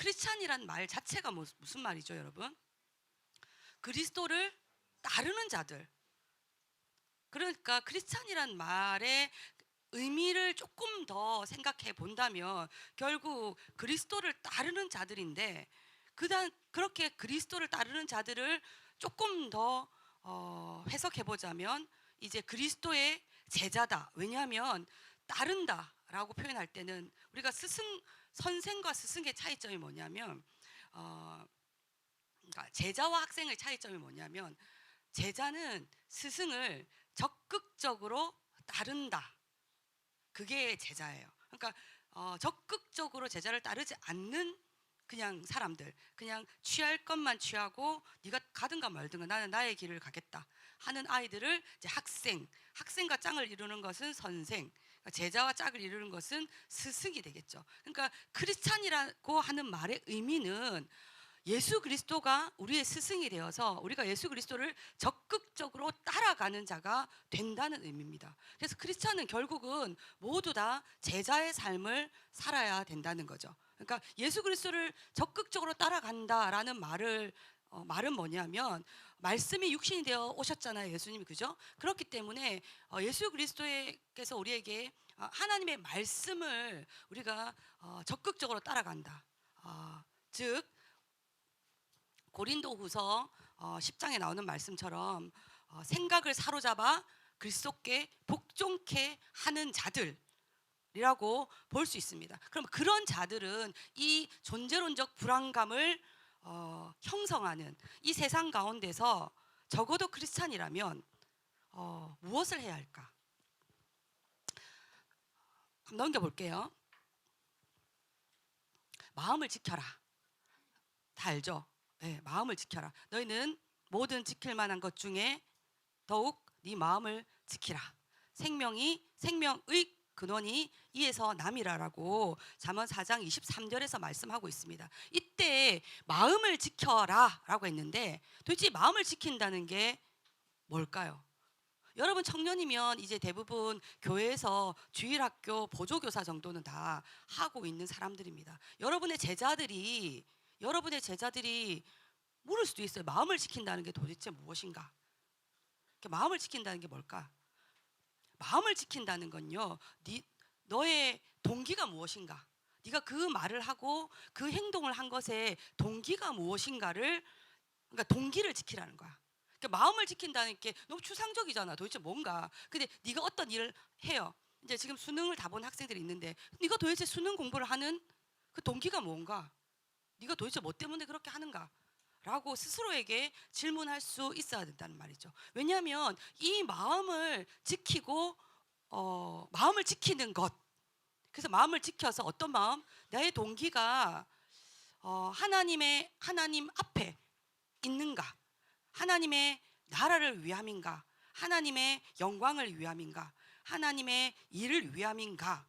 크리스찬이란 말 자체가 무슨 말이죠, 여러분? 그리스도를 따르는 자들. 그러니까 크리스찬이란 말의 의미를 조금 더 생각해 본다면 결국 그리스도를 따르는 자들인데, 그렇게 그리스도를 따르는 자들을 조금 더 해석해 보자면 이제 그리스도의 제자다. 왜냐하면 따른다라고 표현할 때는 우리가 선생과 스승의 차이점이 뭐냐면, 그러니까 제자와 학생의 차이점이 뭐냐면, 제자는 스승을 적극적으로 따른다. 그게 제자예요. 그러니까 적극적으로 제자를 따르지 않는 그냥 사람들, 그냥 취할 것만 취하고 네가 가든가 말든가 나는 나의 길을 가겠다 하는 아이들을 이제 학생과 짝을 이루는 것은 선생, 그러니까 제자와 짝을 이루는 것은 스승이 되겠죠. 그러니까 크리스찬이라고 하는 말의 의미는 예수 그리스도가 우리의 스승이 되어서 우리가 예수 그리스도를 적극적으로 따라가는 자가 된다는 의미입니다. 그래서 크리스찬은 결국은 모두 다 제자의 삶을 살아야 된다는 거죠. 그러니까 예수 그리스도를 적극적으로 따라간다라는 말은 뭐냐면, 말씀이 육신이 되어 오셨잖아요, 예수님이. 그죠? 그렇기 때문에 예수 그리스도께서 우리에게 하나님의 말씀을 우리가 적극적으로 따라간다. 즉 고린도후서 10장에 나오는 말씀처럼 생각을 사로잡아 그리스도께 복종케 하는 자들이라고 볼 수 있습니다. 그럼 그런 자들은 이 존재론적 불안감을 형성하는 이 세상 가운데서 적어도 크리스찬이라면 무엇을 해야 할까? 한번 넘겨볼게요. 마음을 지켜라. 다 알죠? 네, 마음을 지켜라. 너희는 모든 지킬 만한 것 중에 더욱 네 마음을 지키라. 생명의 근원이 이에서 남이라라고 잠언 4장 23절에서 말씀하고 있습니다. 이때 마음을 지켜라라고 했는데 도대체 마음을 지킨다는 게 뭘까요? 여러분 청년이면 이제 대부분 교회에서 주일학교 보조교사 정도는 다 하고 있는 사람들입니다. 여러분의 제자들이 물을 수도 있어요. 마음을 지킨다는 게 도대체 무엇인가? 마음을 지킨다는 게 뭘까? 마음을 지킨다는 건요, 너의 동기가 무엇인가? 네가 그 말을 하고 그 행동을 한 것의 동기가 무엇인가를, 그러니까 동기를 지키라는 거야. 그러니까 마음을 지킨다는 게 너무 추상적이잖아. 도대체 뭔가. 근데 네가 어떤 일을 해요. 이제 지금 수능을 다 본 학생들이 있는데 네가 도대체 수능 공부를 하는 그 동기가 뭔가? 네가 도대체 뭐 때문에 그렇게 하는가? 라고 스스로에게 질문할 수 있어야 된다는 말이죠. 왜냐하면 이 마음을 지키고 마음을 지키는 것, 그래서 마음을 지켜서 어떤 마음? 나의 동기가 하나님 앞에 있는가? 하나님의 나라를 위함인가? 하나님의 영광을 위함인가? 하나님의 일을 위함인가?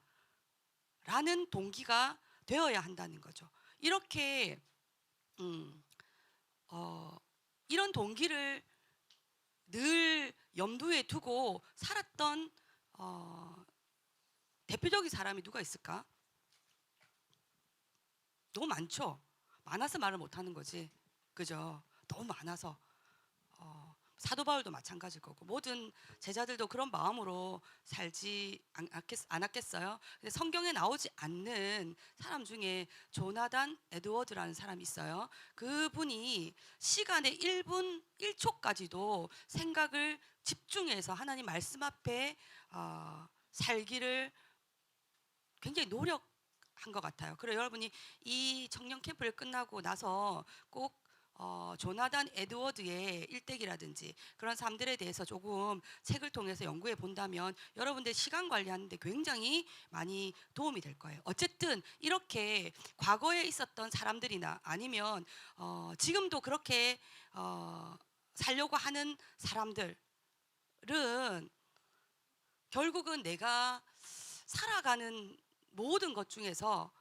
라는 동기가 되어야 한다는 거죠. 이렇게 이런 동기를 늘 염두에 두고 살았던 대표적인 사람이 누가 있을까? 너무 많죠. 많아서 말을 못하는 거지, 그죠? 너무 많아서. 사도 바울도 마찬가지일 거고 모든 제자들도 그런 마음으로 살지 않았겠어요? 근데 성경에 나오지 않는 사람 중에 조나단 에드워드라는 사람이 있어요. 그분이 시간의 1분 1초까지도 생각을 집중해서 하나님 말씀 앞에 살기를 굉장히 노력한 것 같아요. 그래서 여러분이 이 청년 캠프를 끝나고 나서 꼭 조나단 에드워드의 일대기라든지 그런 사람들에 대해서 조금 책을 통해서 연구해 본다면 여러분들 시간 관리하는데 굉장히 많이 도움이 될 거예요. 어쨌든 이렇게 과거에 있었던 사람들이나 아니면 지금도 그렇게 살려고 하는 사람들은 결국은 내가 살아가는 모든 것 중에서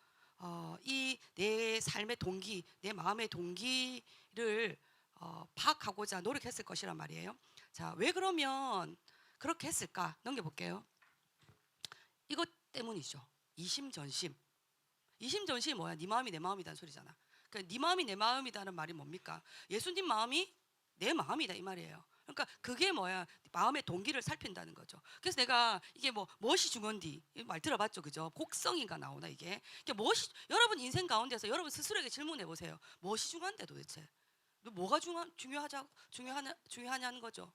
이 내 삶의 동기, 내 마음의 동기를 파악하고자 노력했을 것이란 말이에요. 자, 왜 그러면 그렇게 했을까? 넘겨볼게요. 이것 때문이죠. 이심전심. 이심전심이 뭐야? 네 마음이 내 마음이다는 소리잖아. 그러니까 네 마음이 내 마음이다는 말이 뭡니까? 예수님 마음이 내 마음이다 이 말이에요. 그러니까 그게 뭐야? 마음의 동기를 살핀다는 거죠. 그래서 내가 이게 뭐 무엇이 중요한디 말 들어봤죠, 그죠? 곡성인가 나오나 이게? 이게 무엇이 여러분 인생 가운데서 여러분 스스로에게 질문해 보세요. 무엇이 중요한데 도대체? 뭐가 중요하냐는 거죠.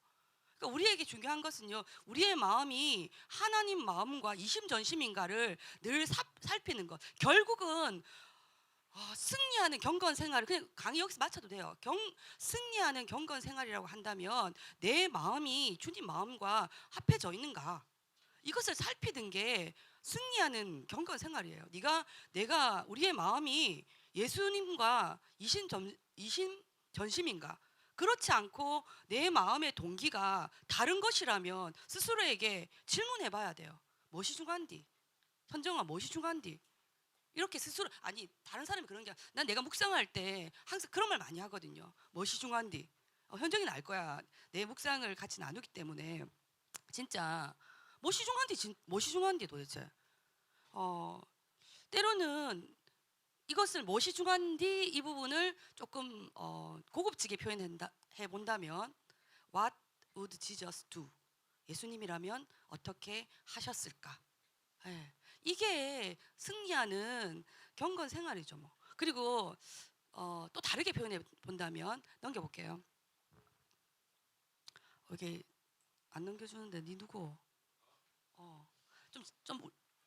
그러니까 우리에게 중요한 것은요, 우리의 마음이 하나님 마음과 이심전심인가를 늘 살피는 것. 결국은 승리하는 경건 생활을 그냥 강의 여기서 마쳐도 돼요. 승리하는 경건 생활이라고 한다면 내 마음이 주님 마음과 합해져 있는가? 이것을 살피는 게 승리하는 경건 생활이에요. 내가 우리의 마음이 예수님과 이심전심인가? 그렇지 않고 내 마음의 동기가 다른 것이라면 스스로에게 질문해 봐야 돼요. 무엇이 중요한디? 현정아, 무엇이 중요한디? 이렇게 스스로, 아니 다른 사람이 그런 게, 난 내가 묵상할 때 항상 그런 말 많이 하거든요. 무엇이 중요한디? 현정이는 알 거야. 내 묵상을 같이 나누기 때문에. 진짜 무엇이 중요한디 도대체? 때로는 이것을 무엇이 중요한디 이 부분을 조금 고급지게 표현해 본다면 What would Jesus do? 예수님이라면 어떻게 하셨을까? 예, 이게 승리하는 경건 생활이죠. 뭐. 그리고 또 다르게 표현해 본다면 넘겨볼게요. 이게 안 넘겨주는데 니 누구?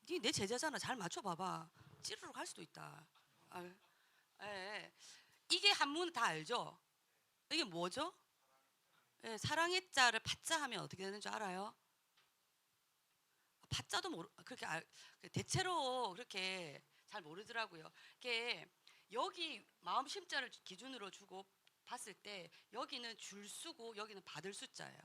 니 내 제자잖아. 잘 맞춰봐봐. 찌르러 갈 수도 있다. 아, 예. 이게 한문 다 알죠? 이게 뭐죠? 예, 사랑의 자를 파자 하면 어떻게 되는 줄 알아요? 파자도 그렇게 대체로 그렇게 잘 모르더라고요. 이게 여기 마음 심자를 기준으로 주고 봤을 때 여기는 줄 수고 여기는 받을 숫자예요.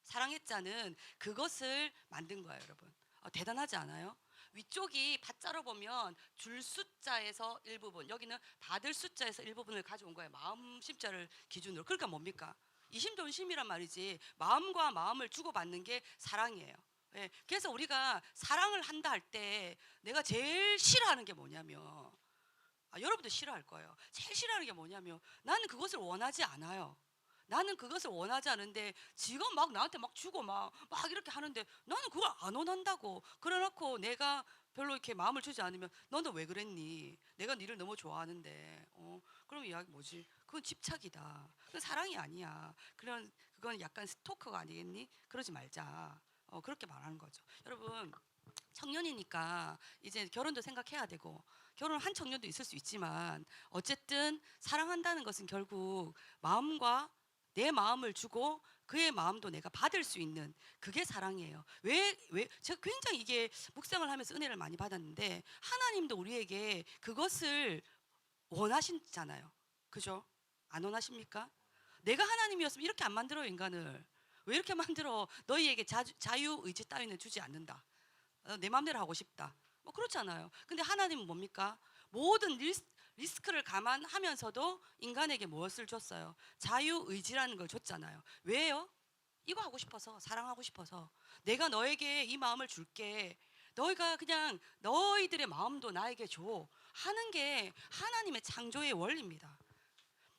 사랑의 자는 그것을 만든 거예요, 여러분. 대단하지 않아요? 위쪽이 파자로 보면 줄 숫자에서 일부분, 여기는 받을 숫자에서 일부분을 가져온 거예요. 마음 심자를 기준으로. 그러니까 뭡니까? 이심전심이란 말이지. 마음과 마음을 주고받는 게 사랑이에요. 예, 그래서 우리가 사랑을 한다 할 때 내가 제일 싫어하는 게 뭐냐면, 여러분도 싫어할 거예요. 제일 싫어하는 게 뭐냐면 나는 그것을 원하지 않아요. 나는 그것을 원하지 않은데 지금 막 나한테 막 주고 막 이렇게 하는데 나는 그걸 안 원한다고. 그래놓고 내가 별로 이렇게 마음을 주지 않으면 너는 왜 그랬니? 내가 니를 너무 좋아하는데. 그럼 이야기 뭐지? 그건 집착이다. 그건 사랑이 아니야. 그건 약간 스토커가 아니겠니? 그러지 말자. 그렇게 말하는 거죠. 여러분, 청년이니까 이제 결혼도 생각해야 되고 결혼한 청년도 있을 수 있지만 어쨌든 사랑한다는 것은 결국 마음과 내 마음을 주고 그의 마음도 내가 받을 수 있는 그게 사랑이에요. 제가 굉장히 이게 묵상을 하면서 은혜를 많이 받았는데 하나님도 우리에게 그것을 원하시잖아요. 그죠? 안 원하십니까? 내가 하나님이었으면 이렇게 안 만들어요, 인간을. 왜 이렇게 만들어? 너희에게 자유의지 따위는 주지 않는다. 내 마음대로 하고 싶다. 뭐 그렇잖아요. 근데 하나님은 뭡니까? 모든 리스크를 감안하면서도 인간에게 무엇을 줬어요? 자유의지라는 걸 줬잖아요. 왜요? 이거 하고 싶어서, 사랑하고 싶어서. 내가 너에게 이 마음을 줄게. 너희가 그냥 너희들의 마음도 나에게 줘. 하는 게 하나님의 창조의 원리입니다.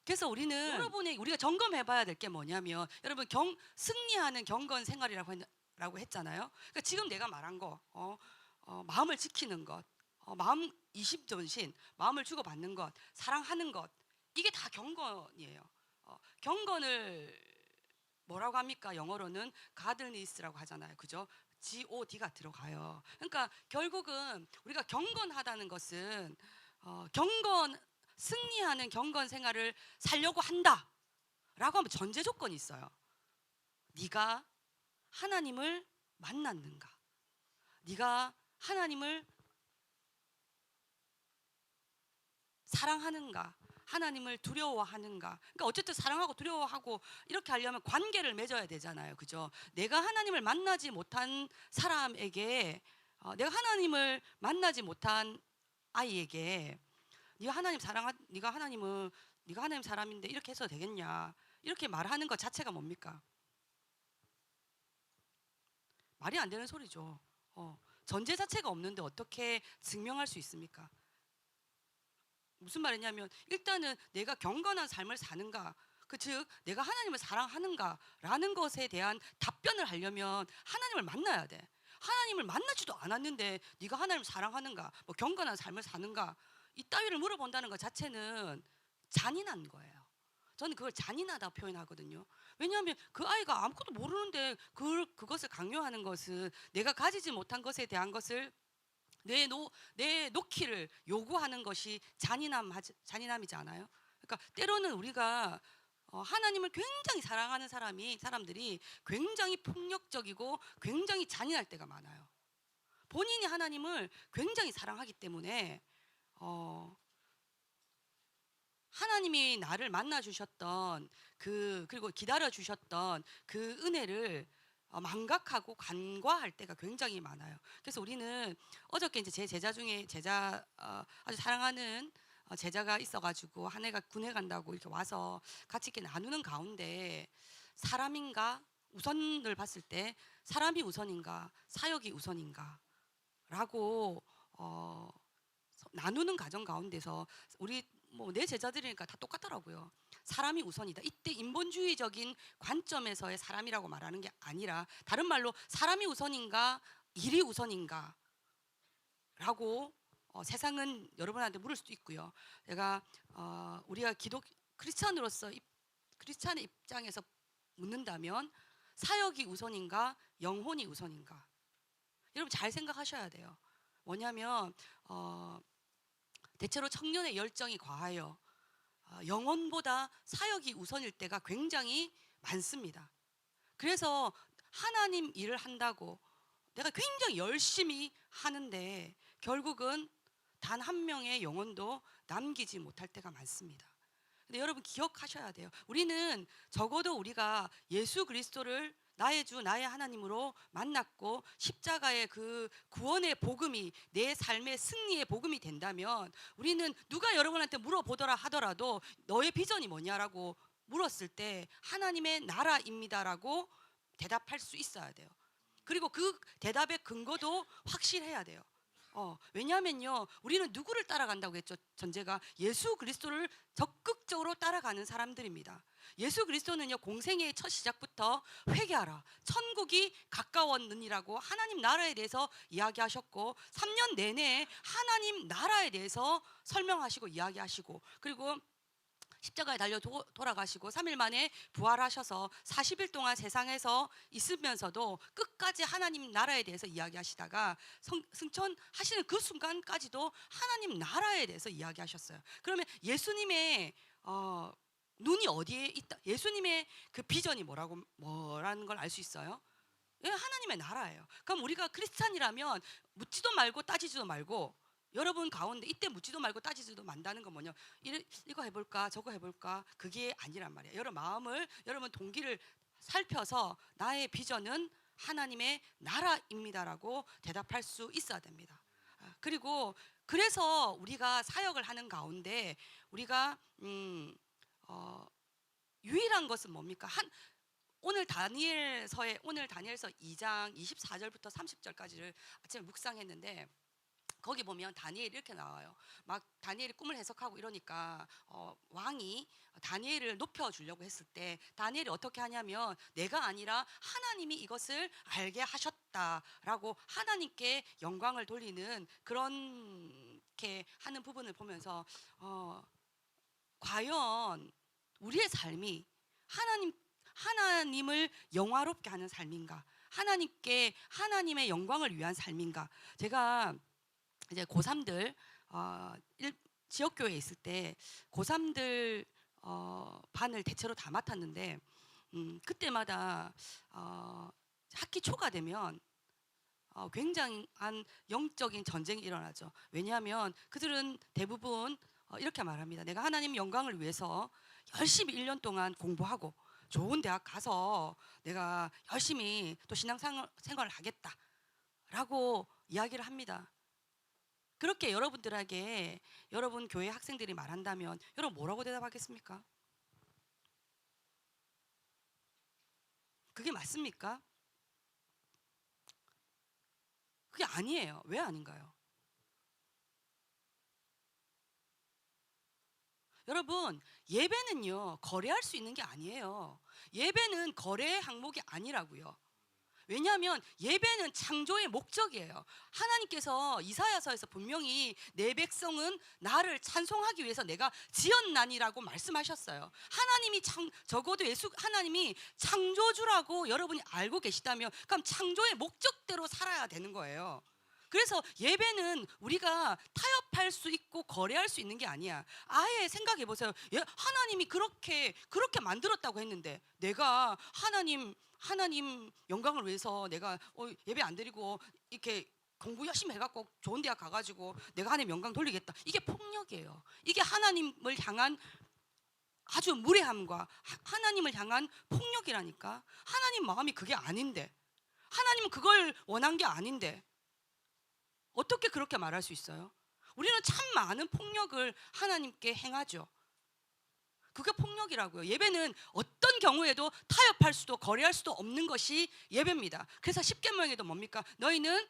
그래서 우리가 점검해 봐야 될 게 뭐냐면, 여러분 승리하는 경건 생활이라고 했잖아요. 그러니까 지금 내가 말한 거, 마음을 지키는 것, 마음 이심전심, 마음을 주고받는 것, 사랑하는 것, 이게 다 경건이에요. 경건을 뭐라고 합니까? 영어로는 godliness라고 하잖아요. 그죠? God가 들어가요. 그러니까 결국은 우리가 경건하다는 것은 승리하는 경건 생활을 살려고 한다라고 하면 전제 조건이 있어요. 네가 하나님을 만났는가? 네가 하나님을 사랑하는가? 하나님을 두려워하는가? 그러니까 어쨌든 사랑하고 두려워하고 이렇게 하려면 관계를 맺어야 되잖아요. 그죠? 내가 하나님을 만나지 못한 사람에게, 내가 하나님을 만나지 못한 아이에게 네가 하나님 사람인데 이렇게 해서 되겠냐? 이렇게 말하는 것 자체가 뭡니까? 말이 안 되는 소리죠. 전제 자체가 없는데 어떻게 증명할 수 있습니까? 무슨 말이냐면 일단은 내가 경건한 삶을 사는가, 즉 내가 하나님을 사랑하는가라는 것에 대한 답변을 하려면 하나님을 만나야 돼. 하나님을 만나지도 않았는데 네가 하나님을 사랑하는가, 뭐 경건한 삶을 사는가, 이따위를 물어본다는 것 자체는 잔인한 거예요. 저는 그걸 잔인하다 표현하거든요. 왜냐하면 그 아이가 아무것도 모르는데 그것을 강요하는 것은 내가 가지지 못한 것에 대한 것을 내놓기를 요구하는 것이 잔인함이지 않아요? 그러니까 때로는 우리가 하나님을 굉장히 사랑하는 사람들이 굉장히 폭력적이고 굉장히 잔인할 때가 많아요. 본인이 하나님을 굉장히 사랑하기 때문에 하나님이 나를 만나 주셨던 그리고 기다려 주셨던 그 은혜를 망각하고 간과할 때가 굉장히 많아요. 그래서 우리는 어저께 이제 제 제자 중에 아주 사랑하는 제자가 있어가지고 한 해가 군에 간다고 이렇게 와서 같이 이렇게 나누는 가운데 사람인가, 우선을 봤을 때 사람이 우선인가 사역이 우선인가라고 나누는 과정 가운데서 우리 뭐 내 제자들이니까 다 똑같더라고요. 사람이 우선이다. 이때 인본주의적인 관점에서의 사람이라고 말하는 게 아니라 다른 말로 사람이 우선인가 일이 우선인가 라고 세상은 여러분한테 물을 수도 있고요. 제가 우리가 크리스찬으로서 크리스찬의 입장에서 묻는다면 사역이 우선인가 영혼이 우선인가, 여러분 잘 생각하셔야 돼요. 뭐냐면 대체로 청년의 열정이 과하여 영혼보다 사역이 우선일 때가 굉장히 많습니다. 그래서 하나님 일을 한다고 내가 굉장히 열심히 하는데 결국은 단 한 명의 영혼도 남기지 못할 때가 많습니다. 근데 여러분 기억하셔야 돼요. 우리는 적어도 우리가 예수 그리스도를 나의 주 나의 하나님으로 만났고 십자가의 그 구원의 복음이 내 삶의 승리의 복음이 된다면 우리는 누가 여러분한테 물어보더라 하더라도 너의 비전이 뭐냐라고 물었을 때 하나님의 나라입니다라고 대답할 수 있어야 돼요. 그리고 그 대답의 근거도 확실해야 돼요. 왜냐하면요, 우리는 누구를 따라간다고 했죠? 전제가 예수 그리스도를 적극적으로 따라가는 사람들입니다. 예수 그리스도는요, 공생애의 첫 시작부터 회개하라, 천국이 가까웠느니라고 하나님 나라에 대해서 이야기하셨고 3년 내내 하나님 나라에 대해서 설명하시고 이야기하시고, 그리고 십자가에 달려 돌아가시고 3일 만에 부활하셔서 40일 동안 세상에서 있으면서도 끝까지 하나님 나라에 대해서 이야기하시다가 승천하시는 그 순간까지도 하나님 나라에 대해서 이야기하셨어요. 그러면 예수님의 눈이 어디에 있다? 예수님의 그 비전이 뭐라는 걸 알 수 있어요? 예, 하나님의 나라예요. 그럼 우리가 크리스찬이라면 묻지도 말고 따지지도 말고, 여러분 가운데 이때 묻지도 말고 따지지도 만다는 건 뭐냐, 이거 해볼까 저거 해볼까, 그게 아니란 말이에요. 여러분 동기를 살펴서 나의 비전은 하나님의 나라입니다라고 대답할 수 있어야 됩니다. 그리고 그래서 우리가 사역을 하는 가운데 우리가 유일한 것은 뭡니까? 오늘 다니엘서 2장 24절부터 30절까지를 아침에 묵상했는데 거기 보면 다니엘이 이렇게 나와요. 막 다니엘이 꿈을 해석하고 이러니까 왕이 다니엘을 높여주려고 했을 때 다니엘이 어떻게 하냐면 내가 아니라 하나님이 이것을 알게 하셨다라고 하나님께 영광을 돌리는 그렇게 하는 부분을 보면서 과연 우리의 삶이 하나님을 영화롭게 하는 삶인가, 하나님의 영광을 위한 삶인가. 제가 이제 고3들 지역교회에 있을 때 고3들 반을 대체로 다 맡았는데 그때마다 학기 초가 되면 굉장한 영적인 전쟁이 일어나죠. 왜냐하면 그들은 대부분 이렇게 말합니다. 내가 하나님 영광을 위해서 열심히 1년 동안 공부하고 좋은 대학 가서 내가 열심히 또 신앙생활을 하겠다라고 이야기를 합니다. 그렇게 여러분들에게 여러분 교회 학생들이 말한다면 여러분 뭐라고 대답하겠습니까? 그게 맞습니까? 그게 아니에요. 왜 아닌가요? 여러분, 예배는요, 거래할 수 있는 게 아니에요. 예배는 거래의 항목이 아니라고요. 왜냐하면 예배는 창조의 목적이에요. 하나님께서 이사야서에서 분명히 내 백성은 나를 찬송하기 위해서 내가 지었나니라고 말씀하셨어요. 하나님이 적어도 하나님이 창조주라고 여러분이 알고 계시다면 그럼 창조의 목적대로 살아야 되는 거예요. 그래서 예배는 우리가 타협할 수 있고 거래할 수 있는 게 아니야. 아예 생각해 보세요. 하나님이 그렇게 만들었다고 했는데 내가 하나님 영광을 위해서 내가 예배 안 드리고 이렇게 공부 열심히 해갖고 좋은 대학 가가지고 내가 하나님 영광 돌리겠다. 이게 폭력이에요. 이게 하나님을 향한 아주 무례함과 하나님을 향한 폭력이라니까. 하나님 마음이 그게 아닌데, 하나님은 그걸 원한 게 아닌데 어떻게 그렇게 말할 수 있어요? 우리는 참 많은 폭력을 하나님께 행하죠. 그게 폭력이라고요. 예배는 어떤 경우에도 타협할 수도 거래할 수도 없는 것이 예배입니다. 그래서 십계명에도 뭡니까? 너희는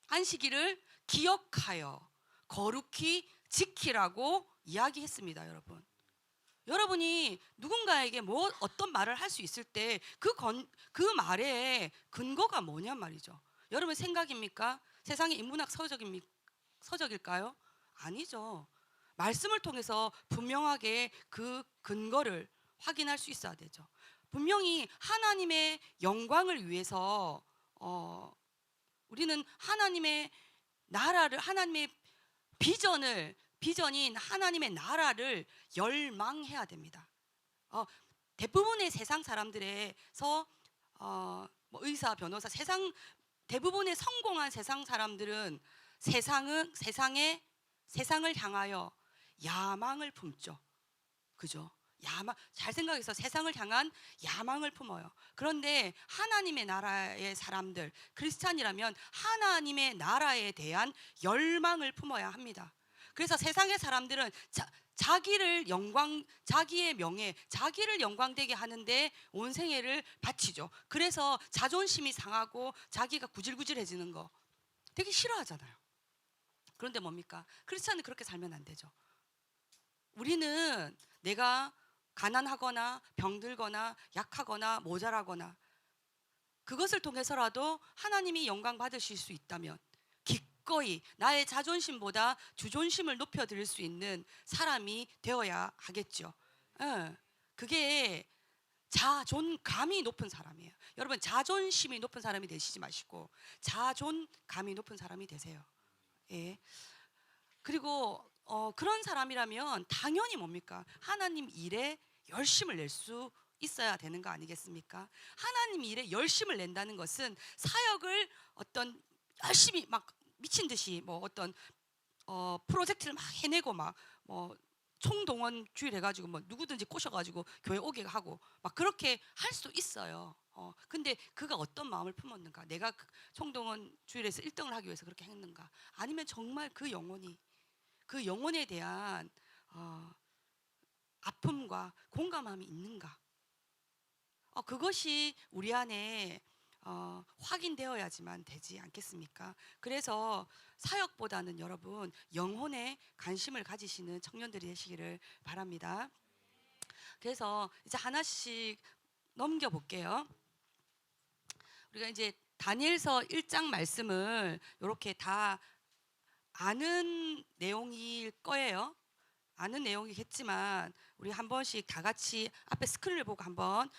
안식일을 기억하여 거룩히 지키라고 이야기했습니다, 여러분. 여러분이 누군가에게 어떤 말을 할 수 있을 때 그 말의 근거가 뭐냐 말이죠. 여러분 생각입니까? 세상의 인문학 서적일까요? 아니죠. 말씀을 통해서 분명하게 그 근거를 확인할 수 있어야 되죠. 분명히 하나님의 영광을 위해서 우리는 하나님의 나라를, 하나님의 비전인 하나님의 나라를 열망해야 됩니다. 대부분의 세상 사람들에서 의사, 변호사, 대부분의 성공한 세상 사람들은 세상을 향하여 야망을 품죠. 그죠? 잘 생각해서 세상을 향한 야망을 품어요. 그런데 하나님의 나라의 사람들, 크리스찬이라면 하나님의 나라에 대한 열망을 품어야 합니다. 그래서 세상의 사람들은 자기의 명예, 자기를 영광되게 하는데 온 생애를 바치죠. 그래서 자존심이 상하고 자기가 구질구질해지는 거 되게 싫어하잖아요. 그런데 뭡니까? 크리스찬은 그렇게 살면 안 되죠. 우리는 내가 가난하거나 병들거나 약하거나 모자라거나 그것을 통해서라도 하나님이 영광 받으실 수 있다면 기꺼이 나의 자존심보다 주존심을 높여드릴 수 있는 사람이 되어야 하겠죠. 그게 자존감이 높은 사람이에요. 여러분, 자존심이 높은 사람이 되시지 마시고 자존감이 높은 사람이 되세요. 예. 그리고 그런 사람이라면 당연히 뭡니까? 하나님 일에 열심을 낼 수 있어야 되는 거 아니겠습니까? 하나님 일에 열심을 낸다는 것은 사역을 어떤 열심히 막 미친 듯이 어떤 프로젝트를 막 해내고 막 총동원 주일 해가지고 누구든지 꼬셔가지고 교회 오게 하고 막 그렇게 할 수 있어요. 근데 그가 어떤 마음을 품었는가? 내가 총동원 주일에서 1등을 하기 위해서 그렇게 했는가? 아니면 정말 그 영혼에 대한 아픔과 공감함이 있는가? 그것이 우리 안에 확인되어야지만 되지 않겠습니까? 그래서 사역보다는 여러분 영혼에 관심을 가지시는 청년들이 되시기를 바랍니다. 그래서 이제 하나씩 넘겨볼게요. 우리가 이제 다니엘서 1장 말씀을 이렇게 다 아는 내용일 거예요. 아는 내용이겠지만 우리 한 번씩 다 같이 앞에 스크린을 보고 한번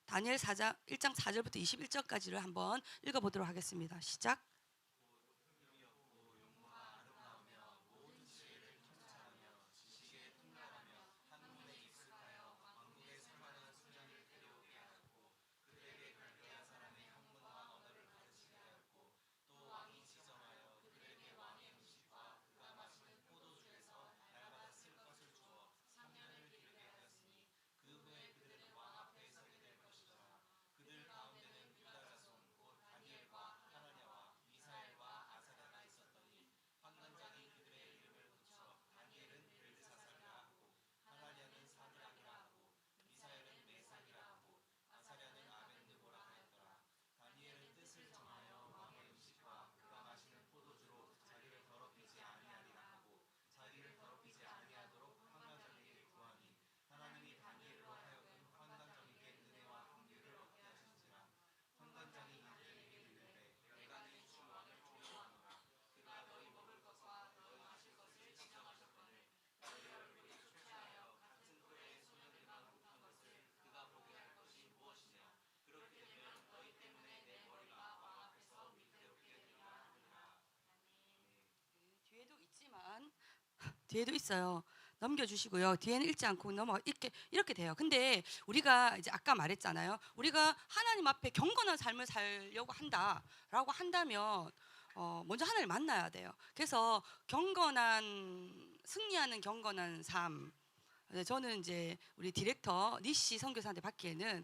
다니엘 4장 1장 4절부터 21절까지를 한번 읽어보도록 하겠습니다. 시작. 뒤에도 있어요. 넘겨주시고요. 뒤에는 읽지 않고 넘어 이렇게 돼요. 근데 우리가 이제 아까 말했잖아요. 우리가 하나님 앞에 경건한 삶을 살려고 한다라고 한다면 먼저 하나님을 만나야 돼요. 그래서 승리하는 경건한 삶. 네, 저는 이제 우리 디렉터 니시 선교사한테 받기에는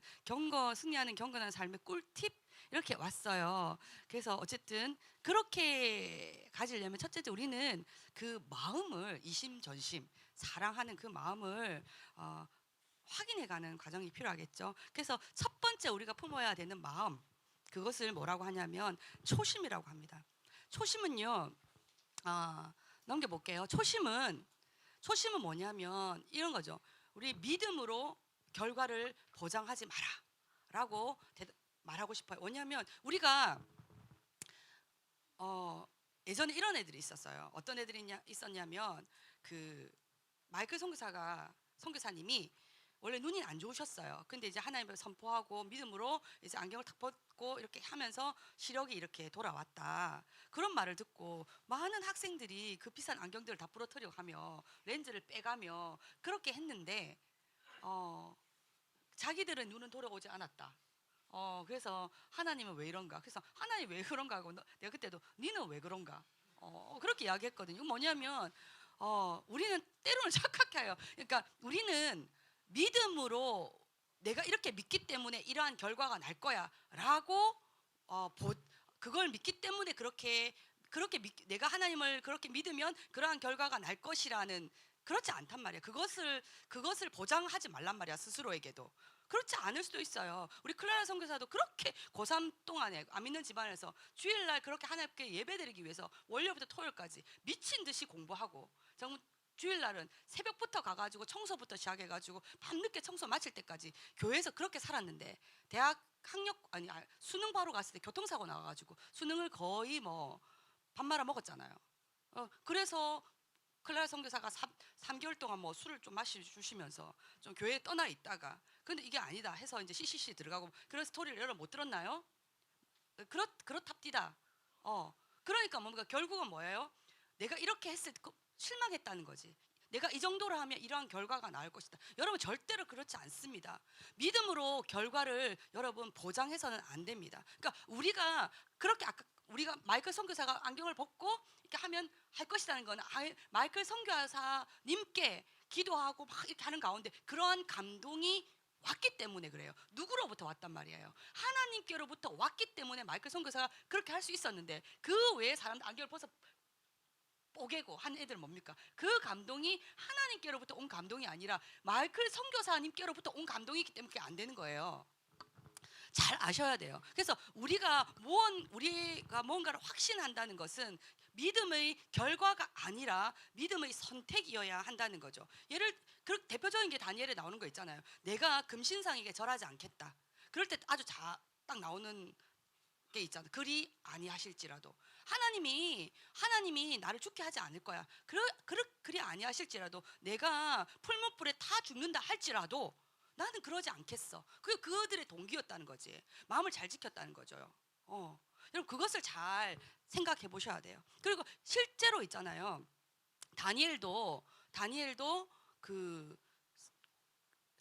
승리하는 경건한 삶의 꿀팁 이렇게 왔어요. 그래서 어쨌든 그렇게 가지려면 첫째 우리는 그 마음을 이심전심 사랑하는 그 마음을 확인해가는 과정이 필요하겠죠. 그래서 첫 번째 우리가 품어야 되는 마음, 그것을 뭐라고 하냐면 초심이라고 합니다. 초심은요, 넘겨볼게요. 초심은 뭐냐면 이런 거죠. 우리 믿음으로 결과를 보장하지 마라라고 말하고 싶어요. 왜냐하면 우리가 예전에 이런 애들이 있었어요. 어떤 애들이 있었냐면 그 마이클 선교사님이 원래 눈이 안 좋으셨어요. 근데 이제 하나님을 선포하고 믿음으로 이제 안경을 탁 벗고 이렇게 하면서 시력이 이렇게 돌아왔다. 그런 말을 듣고 많은 학생들이 그 비싼 안경들을 다 부러뜨려 가며 렌즈를 빼가며 그렇게 했는데 자기들은 눈은 돌아오지 않았다. 그래서 하나님은 왜 이런가? 그래서 하나님 왜 그런가 하고 내가 그때도 니는 왜 그런가? 그렇게 이야기했거든요. 뭐냐면 우리는 때로는 착각해 해요. 그러니까 우리는 믿음으로 내가 이렇게 믿기 때문에 이러한 결과가 날 거야라고 그걸 믿기 때문에 그렇게 내가 하나님을 그렇게 믿으면 그러한 결과가 날 것이라는 그렇지 않단 말이야. 그것을 보장하지 말란 말이야. 스스로에게도. 그렇지 않을 수도 있어요. 우리 클라라 선교사도 그렇게 고3 동안에 안 믿는 집안에서 주일날 그렇게 하나님께 예배드리기 위해서 월요일부터 토요일까지 미친 듯이 공부하고 정말 주일날은 새벽부터 가가지고 청소부터 시작해가지고 밤늦게 청소 마칠 때까지 교회에서 그렇게 살았는데 대학 수능 바로 갔을 때 교통사고 나가가지고 수능을 거의 밥 말아 먹었잖아요. 그래서 클라라 선교사가 3개월 동안 술을 좀 마셔주시면서 좀 교회에 떠나 있다가 근데 이게 아니다 해서 이제 CCC 들어가고 그런 스토리를 여러분 못 들었나요? 그렇답디다. 그러니까 뭡니까? 결국은 뭐예요? 내가 이렇게 했을 때 실망했다는 거지. 내가 이 정도로 하면 이러한 결과가 나올 것이다. 여러분 절대로 그렇지 않습니다. 믿음으로 결과를 여러분 보장해서는 안 됩니다. 그러니까 우리가 그렇게 아까 우리가 마이클 선교사가 안경을 벗고 이렇게 하면 할 것이라는 거는 마이클 선교사님께 기도하고 막 이렇게 하는 가운데 그러한 감동이 왔기 때문에 그래요. 누구로부터 왔단 말이에요? 하나님께로부터 왔기 때문에 마이클 선교사가 그렇게 할 수 있었는데 그 외에 사람들 안경을 벗어 뽀개고 한 애들 뭡니까? 그 감동이 하나님께로부터 온 감동이 아니라 마이클 선교사님께로부터 온 감동이기 때문에 그게 안 되는 거예요. 잘 아셔야 돼요. 그래서 우리가 뭔가를 확신한다는 것은 믿음의 결과가 아니라 믿음의 선택이어야 한다는 거죠. 대표적인 게 다니엘에 나오는 거 있잖아요. 내가 금신상에게 절하지 않겠다. 그럴 때 아주 딱 나오는 게 있잖아. 그리 아니하실지라도 하나님이 나를 죽게 하지 않을 거야. 그리 아니하실지라도 내가 풀무불에 타 죽는다 할지라도 나는 그러지 않겠어. 그게 그들의 동기였다는 거지. 마음을 잘 지켰다는 거죠. 여러분 그것을 잘 생각해 보셔야 돼요. 그리고 실제로 있잖아요. 다니엘도 그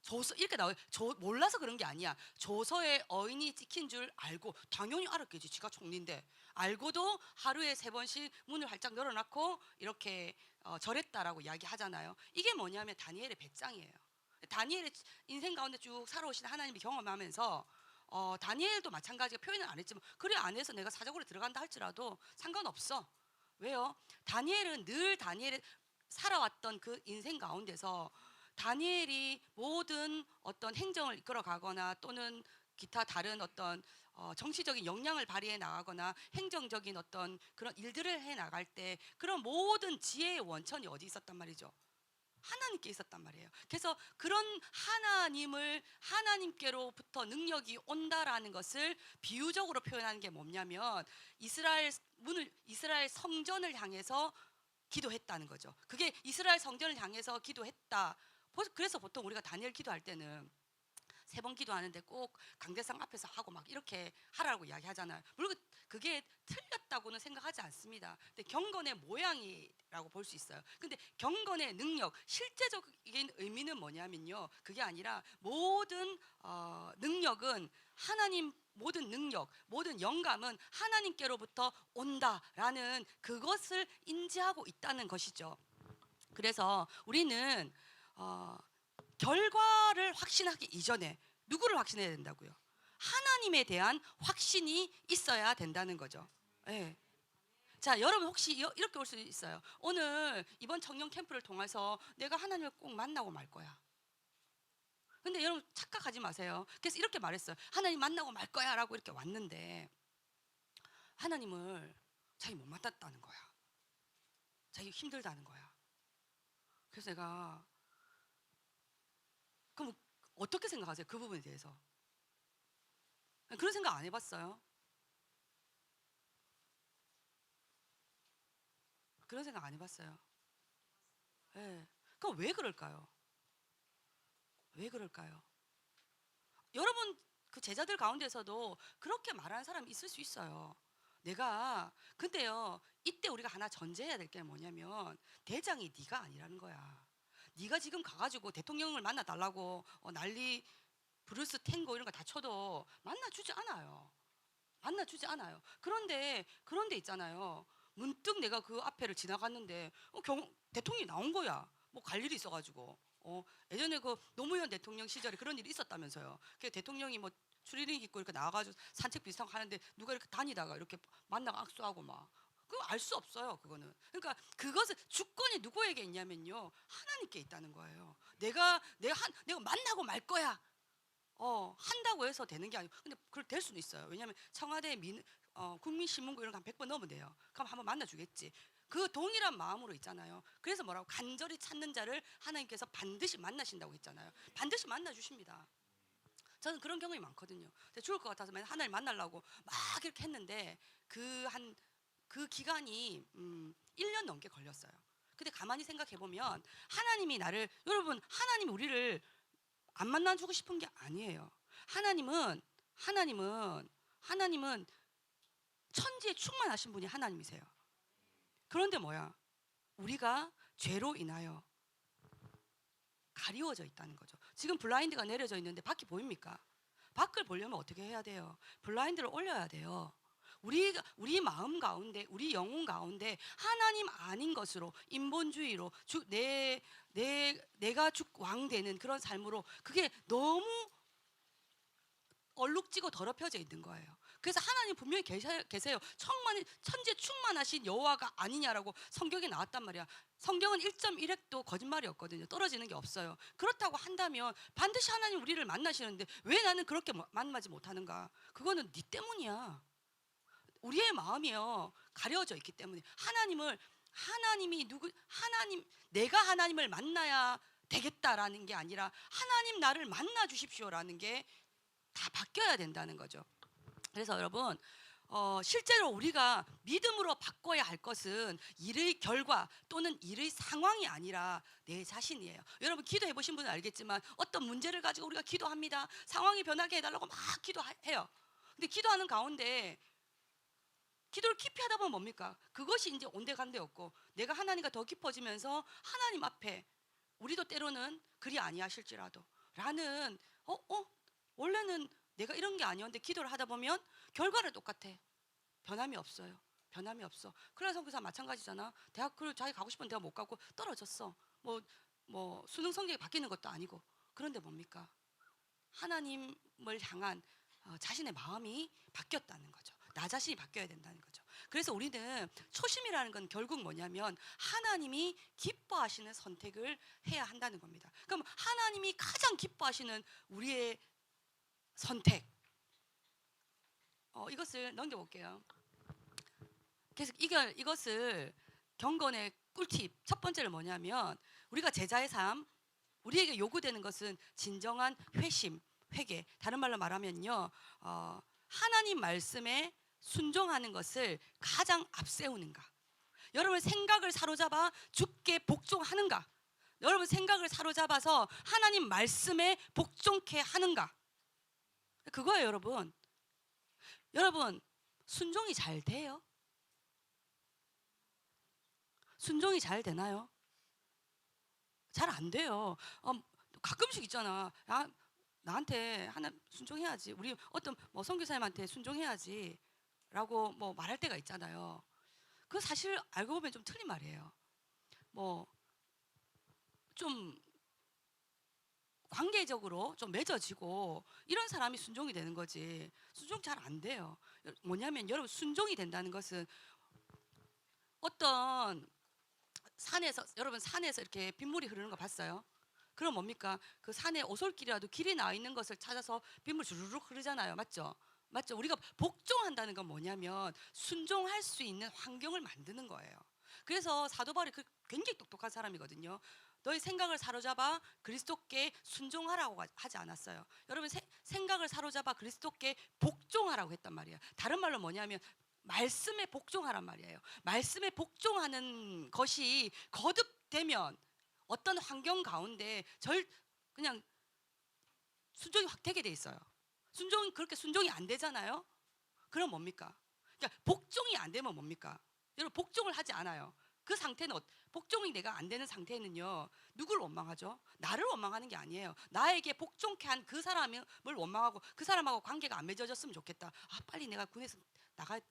조서 이렇게 나와요. 몰라서 그런 게 아니야. 조서에 어인이 찍힌 줄 알고 당연히 알았겠지. 지가 총리인데 알고도 하루에 3번씩 문을 활짝 열어놓고 이렇게 절했다라고 이야기하잖아요. 이게 뭐냐면 다니엘의 배짱이에요. 다니엘의 인생 가운데 쭉 살아오신 하나님이 경험하면서 다니엘도 마찬가지가 표현은 안 했지만 그래 안에서 내가 사적으로 들어간다 할지라도 상관없어. 왜요? 다니엘은 늘 다니엘의 살아왔던 그 인생 가운데서 다니엘이 모든 어떤 행정을 이끌어 가거나 또는 기타 다른 어떤 정치적인 역량을 발휘해 나가거나 행정적인 어떤 그런 일들을 해 나갈 때 그런 모든 지혜의 원천이 어디 있었단 말이죠? 하나님께 있었단 말이에요. 그래서 그런 하나님께로부터 능력이 온다라는 것을 비유적으로 표현하는 게 뭐냐면 이스라엘 성전을 향해서 기도했다는 거죠. 그게 이스라엘 성전을 향해서 기도했다. 그래서 보통 우리가 다니엘 기도할 때는 세 번 기도하는데 꼭 강대상 앞에서 하고 막 이렇게 하라고 이야기하잖아요. 물론 그게 틀렸다고는 생각하지 않습니다. 근데 경건의 모양이라고 볼 수 있어요. 근데 경건의 능력, 실제적인 의미는 뭐냐면요, 그게 아니라 모든 능력은 하나님, 모든 능력, 모든 영감은 하나님께로부터 온다라는 그것을 인지하고 있다는 것이죠. 그래서 우리는 결과를 확신하기 이전에 누구를 확신해야 된다고요? 하나님에 대한 확신이 있어야 된다는 거죠. 네. 자, 여러분 혹시 이렇게 올 수 있어요. 오늘 이번 청년 캠프를 통해서 내가 하나님을 꼭 만나고 말 거야. 근데 여러분 착각하지 마세요. 그래서 이렇게 말했어요. 하나님 만나고 말 거야 라고 이렇게 왔는데 하나님을 자기 못 만났다는 거야. 자기 힘들다는 거야. 그래서 내가 그럼 어떻게 생각하세요? 그 부분에 대해서. 그런 생각 안 해봤어요? 그런 생각 안 해봤어요? 네. 그럼 왜 그럴까요? 왜 그럴까요? 여러분 그 제자들 가운데서도 그렇게 말하는 사람이 있을 수 있어요. 내가 근데요, 이때 우리가 하나 전제해야 될 게 뭐냐면 대장이 네가 아니라는 거야. 네가 지금 가가지고 대통령을 만나 달라고 난리 브루스 탱고 이런 거 다 쳐도 만나주지 않아요. 만나주지 않아요. 그런데 있잖아요. 문득 내가 그 앞에를 지나갔는데 대통령이 나온 거야. 뭐 갈 일이 있어가지고. 예전에 그 노무현 대통령 시절에 그런 일이 있었다면서요. 그 대통령이 뭐 추리닝 입고 이렇게 나와가지고 산책 비슷한 거 하는데 누가 이렇게 다니다가 이렇게 만나고 악수하고 막. 그거 알 수 없어요, 그거는. 그러니까 그것을 주권이 누구에게 있냐면요, 하나님께 있다는 거예요. 내가 만나고 말 거야. 한다고 해서 되는 게 아니고, 근데 그걸 될 수는 있어요. 왜냐하면 청와대 국민신문고 이런 거 한 100번 넘으면 돼요. 그럼 한번 만나주겠지. 그 동일한 마음으로 있잖아요. 그래서 뭐라고 간절히 찾는 자를 하나님께서 반드시 만나신다고 했잖아요. 반드시 만나주십니다. 저는 그런 경험이 많거든요. 죽을 것 같아서 하나님 만나려고 막 이렇게 했는데 그 기간이 1년 넘게 걸렸어요. 근데 가만히 생각해 보면 하나님이 하나님이 우리를 안 만나주고 싶은 게 아니에요. 하나님은 천지에 충만하신 분이 하나님이세요. 그런데 뭐야? 우리가 죄로 인하여 가리워져 있다는 거죠. 지금 블라인드가 내려져 있는데 밖이 보입니까? 밖을 보려면 어떻게 해야 돼요? 블라인드를 올려야 돼요. 우리 마음 가운데, 우리 영혼 가운데 하나님 아닌 것으로, 인본주의로 내가 왕되는 그런 삶으로, 그게 너무 얼룩지고 더럽혀져 있는 거예요. 그래서 하나님 분명히 계세요. 천지에 충만하신 여호와가 아니냐라고 성경에 나왔단 말이야. 성경은 1.1획도 거짓말이었거든요. 떨어지는 게 없어요. 그렇다고 한다면 반드시 하나님 우리를 만나시는데 왜 나는 그렇게 만나지 못하는가? 그거는 네 때문이야. 우리의 마음이요, 가려져 있기 때문에. 내가 하나님을 만나야 되겠다라는 게 아니라 하나님 나를 만나 주십시오라는 게 다 바뀌어야 된다는 거죠. 그래서 여러분, 실제로 우리가 믿음으로 바꿔야 할 것은 일의 결과 또는 일의 상황이 아니라 내 자신이에요. 여러분 기도해 보신 분은 알겠지만 어떤 문제를 가지고 우리가 기도합니다. 상황이 변하게 해달라고 막 기도해요. 근데 기도하는 가운데 기도를 깊이 하다 보면 뭡니까? 그것이 이제 온데간데 없고 내가 하나님과 더 깊어지면서 하나님 앞에 우리도 때로는 그리 아니하실지라도 라는 원래는 내가 이런 게 아니었는데 기도를 하다 보면 결과는 똑같아. 변함이 없어요. 변함이 없어. 그래서 선교사 마찬가지잖아. 대학교를 자기 가고 싶은 대학 못 가고 떨어졌어. 뭐 수능 성적이 바뀌는 것도 아니고. 그런데 뭡니까? 하나님을 향한 자신의 마음이 바뀌었다는 거죠. 나 자신이 바뀌어야 된다는 거죠. 그래서 우리는 초심이라는 건 결국 뭐냐면 하나님이 기뻐하시는 선택을 해야 한다는 겁니다. 그럼 하나님이 가장 기뻐하시는 우리의 선택, 이것을 넘겨볼게요. 그래서 이것을 경건의 꿀팁 첫 번째는 뭐냐면 우리가 제자의 삶, 우리에게 요구되는 것은 진정한 회개. 다른 말로 말하면요, 하나님 말씀에 순종하는 것을 가장 앞세우는가? 여러분 생각을 사로잡아 주께 복종하는가? 여러분 생각을 사로잡아서 하나님 말씀에 복종케 하는가? 그거예요, 여러분. 여러분, 순종이 잘 돼요? 순종이 잘 되나요? 잘 안 돼요. 가끔씩 있잖아. 야, 나한테 하나 순종해야지. 우리 어떤 뭐 선교사님한테 순종해야지라고 뭐 말할 때가 있잖아요. 그 사실 알고 보면 좀 틀린 말이에요. 뭐 좀 관계적으로 좀 맺어지고 이런 사람이 순종이 되는 거지. 순종 잘 안 돼요. 뭐냐면 여러분, 순종이 된다는 것은 어떤 산에서, 여러분 산에서 이렇게 빗물이 흐르는 거 봤어요? 그럼 뭡니까? 그 산에 오솔길이라도 길이 나 있는 것을 찾아서 빗물 주르륵 흐르잖아요. 맞죠? 맞죠? 우리가 복종한다는 건 뭐냐면 순종할 수 있는 환경을 만드는 거예요. 그래서 사도 바울이 굉장히 똑똑한 사람이거든요. 너희 생각을 사로잡아 그리스도께 순종하라고 하지 않았어요. 여러분, 생각을 사로잡아 그리스도께 복종하라고 했단 말이에요. 다른 말로 뭐냐면 말씀에 복종하란 말이에요. 말씀에 복종하는 것이 거듭되면 어떤 환경 가운데 그냥 순종이 확 되게 돼 있어요. 그렇게 순종이 안 되잖아요. 그럼 뭡니까? 그러니까 복종이 안 되면 뭡니까? 여러분, 복종을 하지 않아요. 그 상태는 복종이 내가 안 되는 상태는요, 누구를 원망하죠? 나를 원망하는 게 아니에요. 나에게 복종케 한 그 사람을 원망하고 그 사람하고 관계가 안 맺어졌으면 좋겠다. 빨리 내가 군에서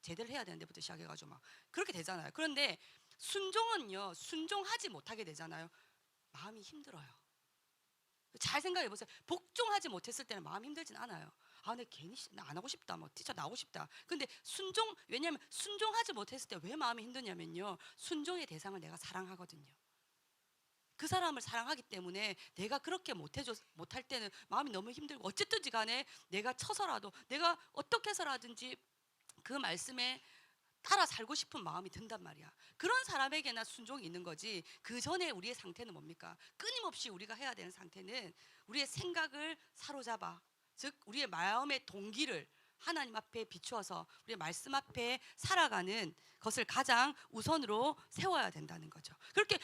제대를 해야 되는데부터 시작해가지고 막 그렇게 되잖아요. 그런데 순종은요, 순종하지 못하게 되잖아요. 마음이 힘들어요. 잘 생각해 보세요. 복종하지 못했을 때는 마음 힘들진 않아요. 내 괜히 안 하고 싶다, 뭐 티처 나오고 싶다. 근데 왜냐하면 순종하지 못했을 때 왜 마음이 힘드냐면요, 순종의 대상을 내가 사랑하거든요. 그 사람을 사랑하기 때문에 내가 그렇게 못할 때는 마음이 너무 힘들고, 어쨌든지 간에 내가 쳐서라도, 내가 어떻게 해서라든지 그 말씀에 따라 살고 싶은 마음이 든단 말이야. 그런 사람에게나 순종이 있는 거지. 그 전에 우리의 상태는 뭡니까? 끊임없이 우리가 해야 되는 상태는 우리의 생각을 사로잡아, 즉 우리의 마음의 동기를 하나님 앞에 비추어서 우리의 말씀 앞에 살아가는 것을 가장 우선으로 세워야 된다는 거죠. 그렇게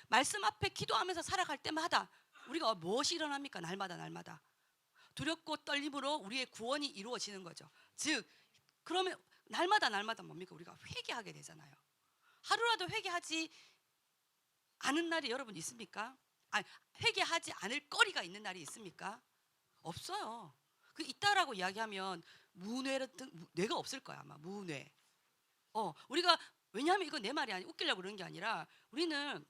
말씀 앞에 기도하면서 살아갈 때마다 우리가 무엇이 일어납니까? 날마다 두렵고 떨림으로 우리의 구원이 이루어지는 거죠. 즉, 그러면 날마다 뭡니까? 우리가 회개하게 되잖아요. 하루라도 회개하지 않은 날이 여러분 있습니까? 회개하지 않을 거리가 있는 날이 있습니까? 없어요. 있다라고 이야기하면 뇌가 없을 거야, 아마. 무뇌. 우리가, 왜냐하면 이건 내 말이 아니, 웃기려고 그러는 게 아니라, 우리는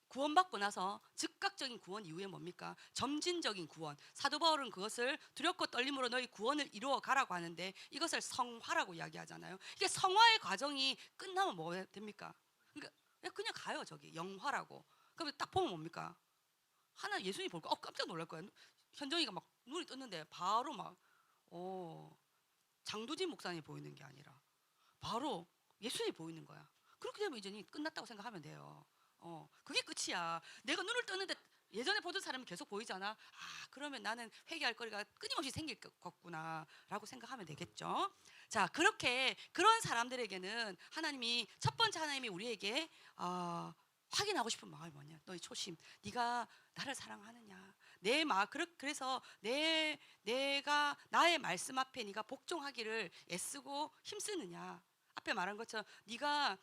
구원받고 나서 즉각적인 구원 이후에 뭡니까? 점진적인 구원. 사도 바울은 그것을 두렵고 떨림으로 너희 구원을 이루어 가라고 하는데, 이것을 성화라고 이야기하잖아요. 이게 성화의 과정이 끝나면 뭐 됩니까? 그러니까 그냥 가요. 저기 영화라고. 그럼 딱 보면 뭡니까? 하나 예수님 볼 거, 깜짝 놀랄 거야. 현정이가 막 눈이 떴는데 바로 막 장두진 목사님이 보이는 게 아니라 바로 예수님이 보이는 거야. 그렇게 되면 이제 끝났다고 생각하면 돼요. 그게 끝이야. 내가 눈을 떴는데 예전에 보던 사람이 계속 보이잖아. 그러면 나는 회개할 거리가 끊임없이 생길 거구나라고 생각하면 되겠죠. 자, 그런 사람들에게는 첫 번째 하나님이 우리에게 확인하고 싶은 마음이 뭐냐? 너의 초심. 네가 나를 사랑하느냐? 그래서 내가 나의 말씀 앞에 네가 복종하기를 애쓰고 힘쓰느냐? 앞에 말한 것처럼 네가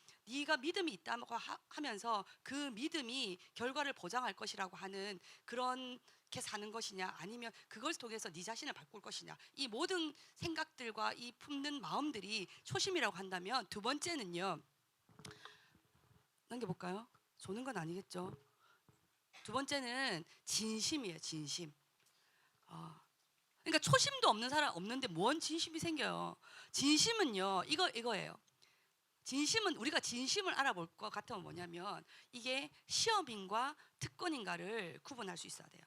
믿음이 있다고 하면서 그 믿음이 결과를 보장할 것이라고 하는 그렇게 사는 것이냐, 아니면 그걸 통해서 네 자신을 바꿀 것이냐, 이 모든 생각들과 이 품는 마음들이 초심이라고 한다면, 두 번째는요, 넘겨볼까요? 조는 건 아니겠죠. 두 번째는 진심이에요. 진심. 그러니까 초심도 없는 사람 없는데 뭔 진심이 생겨요. 진심은요, 이거예요. 진심은, 우리가 진심을 알아볼 것 같으면 뭐냐면, 이게 시험인과 특권인가를 구분할 수 있어야 돼요.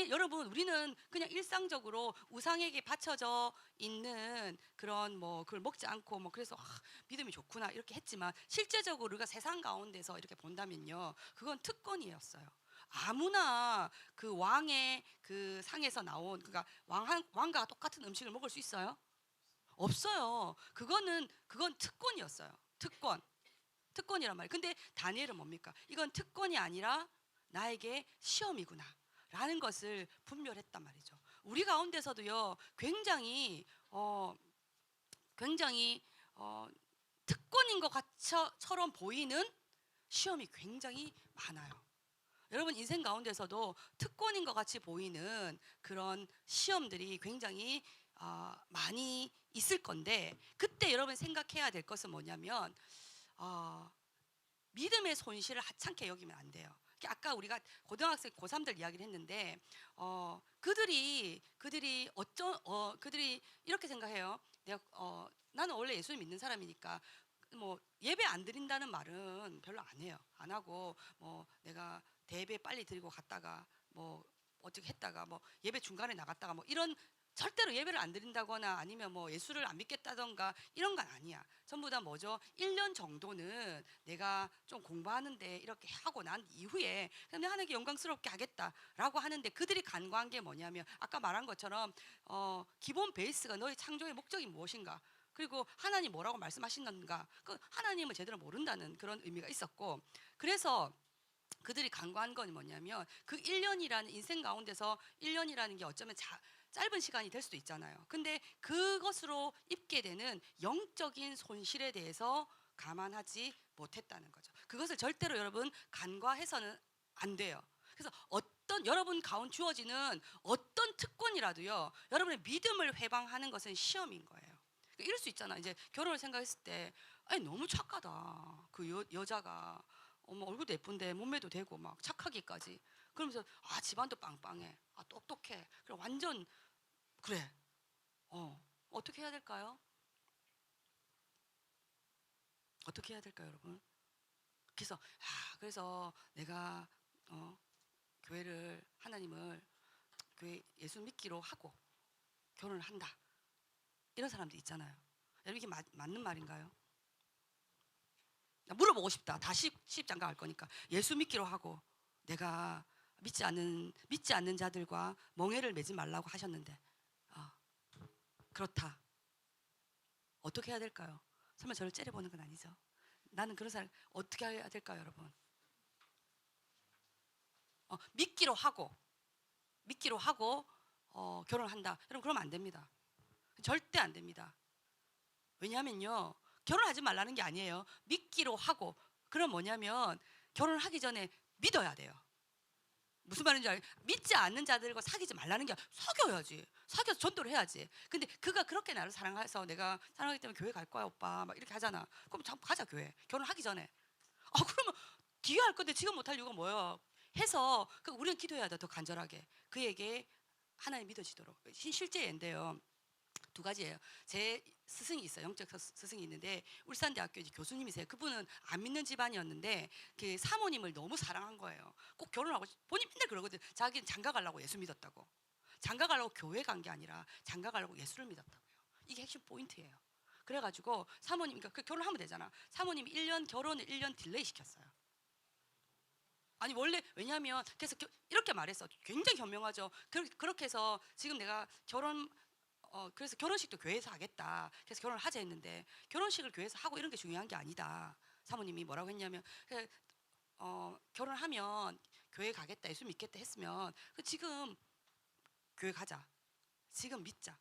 여러분, 우리는 그냥 일상적으로 우상에게 바쳐져 있는 그런 그걸 먹지 않고 그래서 믿음이 좋구나 이렇게 했지만, 실제적으로 우리가 세상 가운데서 이렇게 본다면요, 그건 특권이었어요. 아무나 그 왕의 그 상에서 나온, 그러니까 왕과 똑같은 음식을 먹을 수 있어요? 없어요. 그건 특권이었어요. 특권이란 말이에요. 근데 다니엘은 뭡니까? 이건 특권이 아니라 나에게 시험이구나 라는 것을 분별했단 말이죠. 우리 가운데서도요 굉장히 특권인 것처럼 보이는 시험이 굉장히 많아요. 여러분 인생 가운데서도 특권인 것 같이 보이는 그런 시험들이 굉장히 많이 있을 건데, 그때 여러분 생각해야 될 것은 뭐냐면 믿음의 손실을 하찮게 여기면 안 돼요. 아까 우리가 고등학생 고3들 이야기를 했는데 그들이 이렇게 생각해요. 나는 원래 예수 믿는 사람이니까 뭐 예배 안 드린다는 말은 별로 안 해요. 안 하고 뭐 내가 대배 빨리 드리고 갔다가 뭐 어떻게 했다가 뭐 예배 중간에 나갔다가 뭐 이런, 절대로 예배를 안 드린다거나 아니면 뭐 예수를 안 믿겠다던가 이런 건 아니야. 전부 다 뭐죠? 1년 정도는 내가 좀 공부하는데 이렇게 하고 난 이후에 그냥 하나님께 영광스럽게 하겠다라고 하는데, 그들이 간과한 게 뭐냐면 아까 말한 것처럼 기본 베이스가 너의 창조의 목적이 무엇인가, 그리고 하나님 뭐라고 말씀하시는가, 그 하나님을 제대로 모른다는 그런 의미가 있었고, 그래서 그들이 간과한 건 뭐냐면 그 1년이라는 인생 가운데서 1년이라는 게 어쩌면 짧은 시간이 될 수도 있잖아요. 근데 그것으로 입게 되는 영적인 손실에 대해서 감안하지 못했다는 거죠. 그것을 절대로 여러분 간과해서는 안 돼요. 그래서 여러분 가운데 주어지는 어떤 특권이라도요, 여러분의 믿음을 회방하는 것은 시험인 거예요. 이럴 수 있잖아. 이제 결혼을 생각했을 때 아니 너무 착하다. 그 여자가 얼굴도 예쁜데 몸매도 되고 막 착하기까지. 그러면서 집안도 빵빵해. 똑똑해. 그래 완전 그래. 어떻게 해야 될까요? 어떻게 해야 될까요, 여러분? 그래서 내가 하나님을 교회 예수 믿기로 하고 결혼을 한다. 이런 사람도 있잖아요. 여러분 이게 맞는 말인가요? 물어보고 싶다. 다시 시집장가 갈 거니까 예수 믿기로 하고 내가 믿지 않는 자들과 멍해를 매지 말라고 하셨는데 그렇다. 어떻게 해야 될까요? 설마 저를 째려보는 건 아니죠? 나는 그런 사람 어떻게 해야 될까요, 여러분? 믿기로 하고 결혼한다. 여러분 그러면 안 됩니다. 절대 안 됩니다. 왜냐하면요, 결혼하지 말라는 게 아니에요. 믿기로 하고. 그럼 뭐냐면 결혼하기 전에 믿어야 돼요. 무슨 말인지 믿지 않는 자들과 사귀지 말라는 게 사귀어야지. 사귀어서 전도를 해야지. 근데 그가 그렇게 나를 사랑해서 내가 사랑하기 때문에 교회 갈 거야 오빠 막 이렇게 하잖아. 그럼 참 가자 교회. 결혼하기 전에. 그러면 뒤에 할 건데 지금 못할 이유가 뭐야? 해서 우리는 기도해야 돼. 더 간절하게 그에게 하나님 믿어지도록. 실제 예인데요. 두 가지예요. 제 스승이 있어요. 영적 스승이 있는데 울산대학교 교수님이세요. 그분은 안 믿는 집안이었는데 그 사모님을 너무 사랑한 거예요. 꼭 결혼하고, 본인 맨날 그러거든. 자기는 장가 가려고 예수 믿었다고. 장가 가려고 교회 간 게 아니라 장가 가려고 예수를 믿었다고요. 이게 핵심 포인트예요. 그래가지고 사모님, 그러니까 결혼하면 되잖아. 사모님이 결혼을 1년 딜레이 시켰어요. 아니 원래 왜냐하면 그래서 이렇게 말했어. 굉장히 현명하죠. 그렇게 해서 지금 내가 그래서 결혼식도 교회에서 하겠다. 그래서 결혼을 하자 했는데 결혼식을 교회에서 하고 이런 게 중요한 게 아니다. 사모님이 뭐라고 했냐면 결혼하면 교회 가겠다, 예수 믿겠다 했으면 지금 교회 가자. 지금 믿자.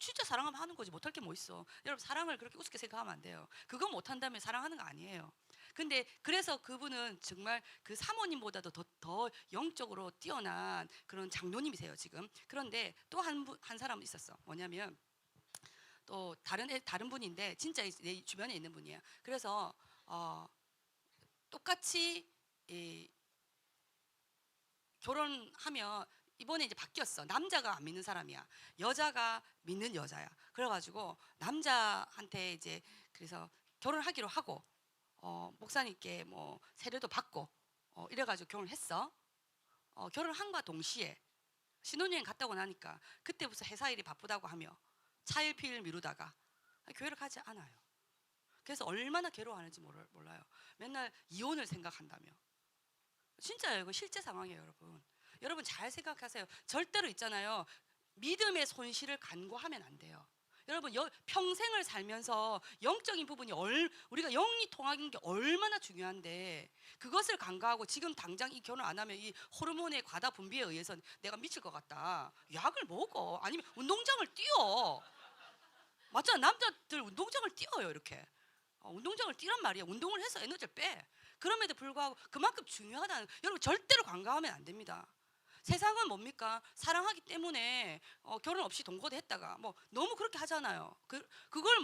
진짜 사랑하면 하는 거지. 못할 게 뭐 있어. 여러분 사랑을 그렇게 우습게 생각하면 안 돼요. 그거 못한다면 사랑하는 거 아니에요. 근데 그래서 그분은 정말 그 사모님보다도 더 영적으로 뛰어난 그런 장로님이세요 지금. 그런데 또 한 사람은 있었어. 뭐냐면 또 다른 분인데 진짜 내 주변에 있는 분이에요. 그래서 똑같이 결혼하면 이번에 이제 바뀌었어. 남자가 안 믿는 사람이야. 여자가 믿는 여자야. 그래가지고 남자한테 이제 그래서 결혼하기로 하고 목사님께 뭐 세례도 받고 이래가지고 결혼했어. 결혼한과 동시에 신혼여행 갔다 오고 나니까 그때부터 회사 일이 바쁘다고 하며 차일피일 미루다가 교회를 가지 않아요. 그래서 얼마나 괴로워하는지 몰라요. 맨날 이혼을 생각한다며. 진짜예요. 이거 실제 상황이에요, 여러분. 여러분 잘 생각하세요. 절대로 있잖아요. 믿음의 손실을 간과하면 안 돼요. 여러분 평생을 살면서 영적인 부분이 우리가 영이 통하는 게 얼마나 중요한데 그것을 간과하고 지금 당장 이 결혼 안 하면 이 호르몬의 과다 분비에 의해서 내가 미칠 것 같다. 약을 먹어. 아니면 운동장을 뛰어. 맞잖아. 남자들 운동장을 뛰어요. 이렇게. 운동장을 뛰란 말이야. 운동을 해서 에너지를 빼. 그럼에도 불구하고 그만큼 중요하다는 여러분 절대로 간과하면 안 됩니다. 세상은 뭡니까? 사랑하기 때문에 결혼 없이 동거했다가 뭐 너무 그렇게 하잖아요. 그걸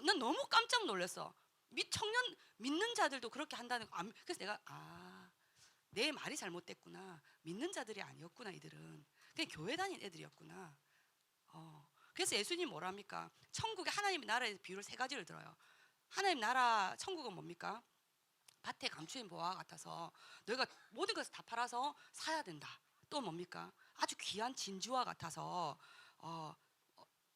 난 너무 깜짝 놀랐어. 미청년 믿는 자들도 그렇게 한다는 거. 그래서 내가 내 말이 잘못됐구나. 믿는 자들이 아니었구나. 이들은 그냥 교회 다닌 애들이었구나. 그래서 예수님 뭐랍니까? 천국에 하나님의 나라의 비유를 3가지를 들어요. 하나님 나라 천국은 뭡니까? 밭에 감추인 보화와 같아서 너희가 모든 것을 다 팔아서 사야 된다. 또 뭡니까? 아주 귀한 진주와 같아서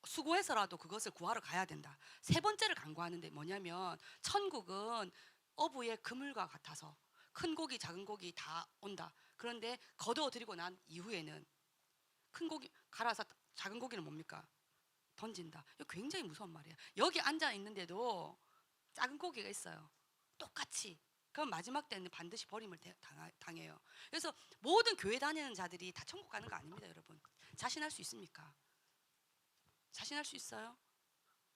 수고해서라도 그것을 구하러 가야 된다. 3번째를 간구하는데 뭐냐면 천국은 어부의 그물과 같아서 큰 고기 작은 고기 다 온다. 그런데 거두어들이고 난 이후에는 큰 고기 갈아서 작은 고기는 뭡니까? 던진다. 이거 굉장히 무서운 말이에요. 여기 앉아 있는데도 작은 고기가 있어요. 똑같이. 그럼 마지막 때는 반드시 버림을 당해요. 그래서 모든 교회 다니는 자들이 다 천국 가는 거 아닙니다, 여러분. 자신할 수 있습니까? 자신할 수 있어요?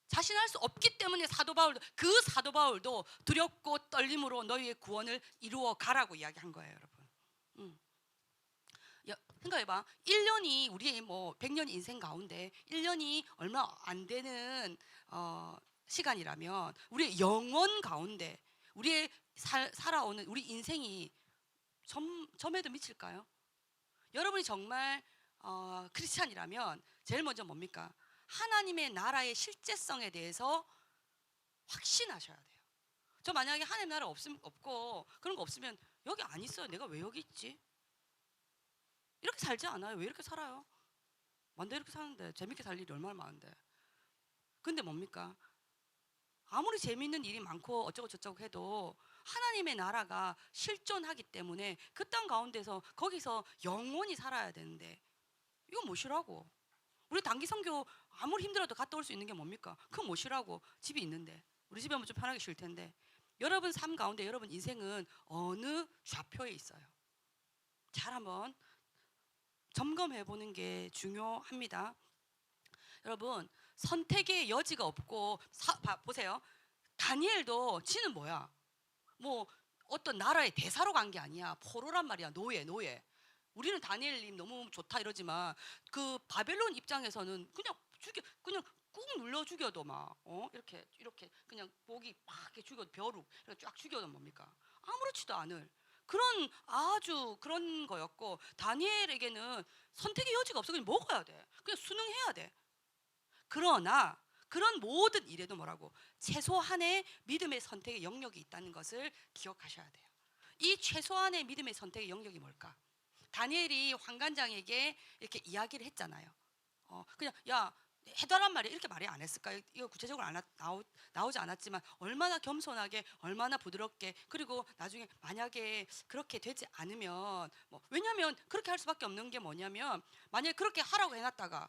자신할 수 없기 때문에 사도 바울도 두렵고 떨림으로 너희의 구원을 이루어 가라고 이야기한 거예요, 여러분. 생각해봐. 1년이 우리의 100년 인생 가운데 1년이 얼마 안 되는 시간이라면 우리의 영원 가운데 우리의 살아오는 우리 인생이 점에도 미칠까요? 여러분이 정말 크리스찬이라면 제일 먼저 뭡니까? 하나님의 나라의 실제성에 대해서 확신하셔야 돼요. 저 만약에 하나님 나라 없고 그런 거 없으면 여기 안 있어요. 내가 왜 여기 있지? 이렇게 살지 않아요. 왜 이렇게 살아요? 완전 이렇게 사는데 재밌게 살 일이 얼마나 많은데. 근데 뭡니까? 아무리 재밌는 일이 많고 어쩌고 저쩌고 해도 하나님의 나라가 실존하기 때문에 그 땅 가운데서 거기서 영원히 살아야 되는데 이거 뭐시라고? 우리 단기 선교 아무리 힘들어도 갔다 올 수 있는 게 뭡니까? 그건 뭐시라고? 집이 있는데 우리 집에 하면 좀 편하게 쉴 텐데 여러분 삶 가운데 여러분 인생은 어느 좌표에 있어요? 잘 한번 점검해 보는 게 중요합니다. 여러분 선택의 여지가 없고 보세요. 다니엘도 지는 뭐야? 뭐 어떤 나라의 대사로 간 게 아니야. 포로란 말이야. 노예. 우리는 다니엘님 너무 좋다 이러지만 그 바벨론 입장에서는 그냥 꾹 눌러 죽여도 막 이렇게 그냥 목이 막 이렇게 죽여도 벼룩 이렇게 쫙 죽여도 뭡니까? 아무렇지도 않을 그런 아주 그런 거였고 다니엘에게는 선택의 여지가 없어. 그냥 먹어야 돼. 그냥 순응해야 돼. 그러나 그런 모든 일에도 뭐라고? 최소한의 믿음의 선택의 영역이 있다는 것을 기억하셔야 돼요. 이 최소한의 믿음의 선택의 영역이 뭘까? 다니엘이 환관장에게 이렇게 이야기를 했잖아요. 그냥 야 해달란 말이 이렇게 말이 안 했을까요? 이거 구체적으로 나오지 않았지만 얼마나 겸손하게 얼마나 부드럽게 그리고 나중에 만약에 그렇게 되지 않으면 왜냐하면 그렇게 할 수밖에 없는 게 뭐냐면 만약에 그렇게 하라고 해놨다가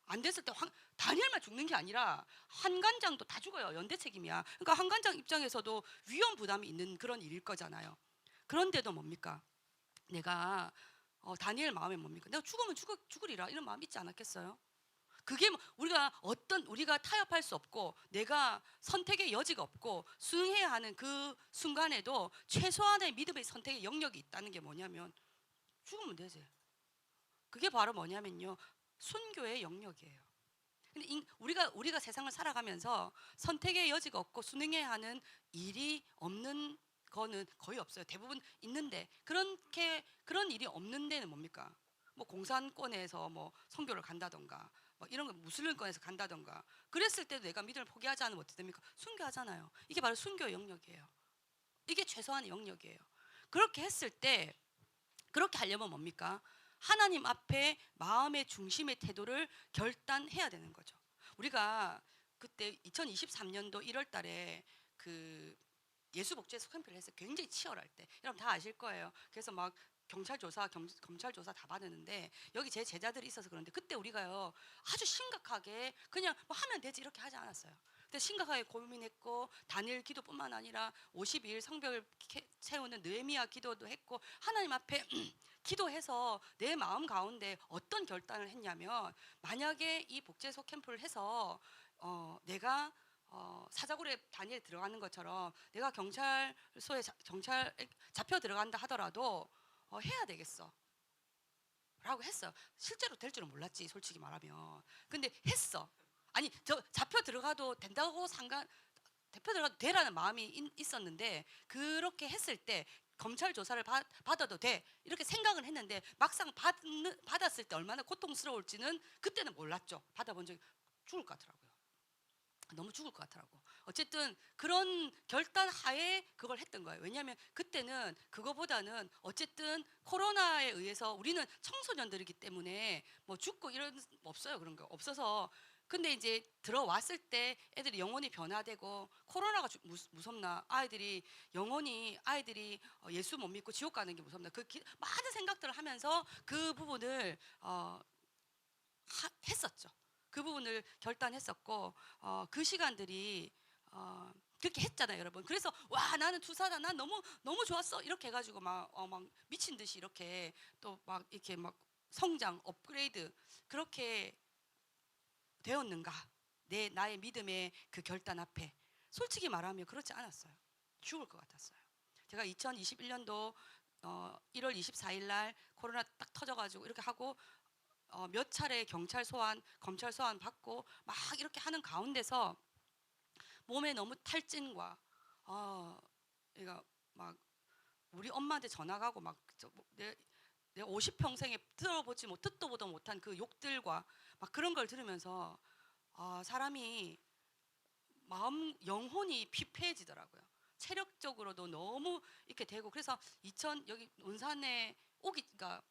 안 됐을 때 다니엘만 죽는 게 아니라 환관장도 다 죽어요. 연대 책임이야. 그러니까 환관장 입장에서도 위험 부담이 있는 그런 일일 거잖아요. 그런데도 뭡니까? 내가 다니엘 마음에 뭡니까? 내가 죽으면 죽으리라 이런 마음 있지 않았겠어요? 그게 우리가 타협할 수 없고 내가 선택의 여지가 없고 수능해야 하는 그 순간에도 최소한의 믿음의 선택의 영역이 있다는 게 뭐냐면 죽으면 되지. 그게 바로 뭐냐면요. 순교의 영역이에요. 근데 우리가 세상을 살아가면서 선택의 여지가 없고 순응해야 하는 일이 없는 거는 거의 없어요. 대부분 있는데 그런 일이 없는 데는 뭡니까? 공산권에서 선교를 간다던가 이런 거 무슬림권에서 간다던가 그랬을 때도 내가 믿음을 포기하지 않으면 어떻게 됩니까? 순교하잖아요. 이게 바로 순교의 영역이에요. 이게 최소한의 영역이에요. 그렇게 했을 때 그렇게 하려면 뭡니까? 하나님 앞에 마음의 중심의 태도를 결단해야 되는 거죠. 우리가 그때 2023년도 1월 달에 그 예수 복제에서 캠프를 했어요. 굉장히 치열할 때. 여러분 다 아실 거예요. 그래서 막 경찰 조사, 검찰 조사 다 받았는데 여기 제 제자들이 있어서 그런데 그때 우리가요 아주 심각하게 그냥 뭐 하면 되지 이렇게 하지 않았어요. 근데 심각하게 고민했고 단일 기도뿐만 아니라 52일 성벽을 세우는 느헤미야 기도도 했고 하나님 앞에 기도해서 내 마음 가운데 어떤 결단을 했냐면 만약에 이 복제소 캠프를 해서 내가 사자굴에 다니엘 들어가는 것처럼 내가 경찰서에 경찰 잡혀 들어간다 하더라도 해야 되겠어 라고 했어. 실제로 될 줄은 몰랐지 솔직히 말하면. 근데 했어. 아니 저 잡혀 들어가도 된다고 잡혀 들어가도 되라는 마음이 있었는데 그렇게 했을 때 검찰 조사를 받아도 돼 이렇게 생각을 했는데 막상 받았을 때 얼마나 고통스러울지는 그때는 몰랐죠. 받아본 적이 죽을 것 같더라고요. 너무 죽을 것 같더라고. 어쨌든 그런 결단 하에 그걸 했던 거예요. 왜냐하면 그때는 그거보다는 어쨌든 코로나에 의해서 우리는 청소년들이기 때문에 뭐 죽고 이런 없어요. 그런 거 없어서. 근데 이제 들어왔을 때 애들이 영혼이 변화되고 코로나가 무섭나 아이들이 영혼이 아이들이 예수 못 믿고 지옥 가는 게 무섭나 많은 생각들을 하면서 그 부분을 했었죠. 그 부분을 결단했었고 그 시간들이 그렇게 했잖아요, 여러분. 그래서 와 나는 투사다, 난 너무 좋았어 이렇게 해가지고 막 미친 듯이 이렇게 또 막 이렇게 막 성장, 업그레이드 그렇게 되었는가? 나의 믿음의 그 결단 앞에 솔직히 말하면 그렇지 않았어요. 죽을 것 같았어요. 제가 2021년도 1월 24일 날 코로나 딱 터져가지고 이렇게 하고 몇 차례 경찰 소환, 검찰 소환 받고 막 이렇게 하는 가운데서 몸에 너무 탈진과 그러니까 막 우리 엄마한테 전화 가고 막 내 50평생에 들어보지 못 듣도 보도 못한 그 욕들과 막 그런 걸 들으면서 사람이 영혼이 피폐해지더라고요. 체력적으로도 너무 이렇게 되고 그래서 여기 논산에 그러니까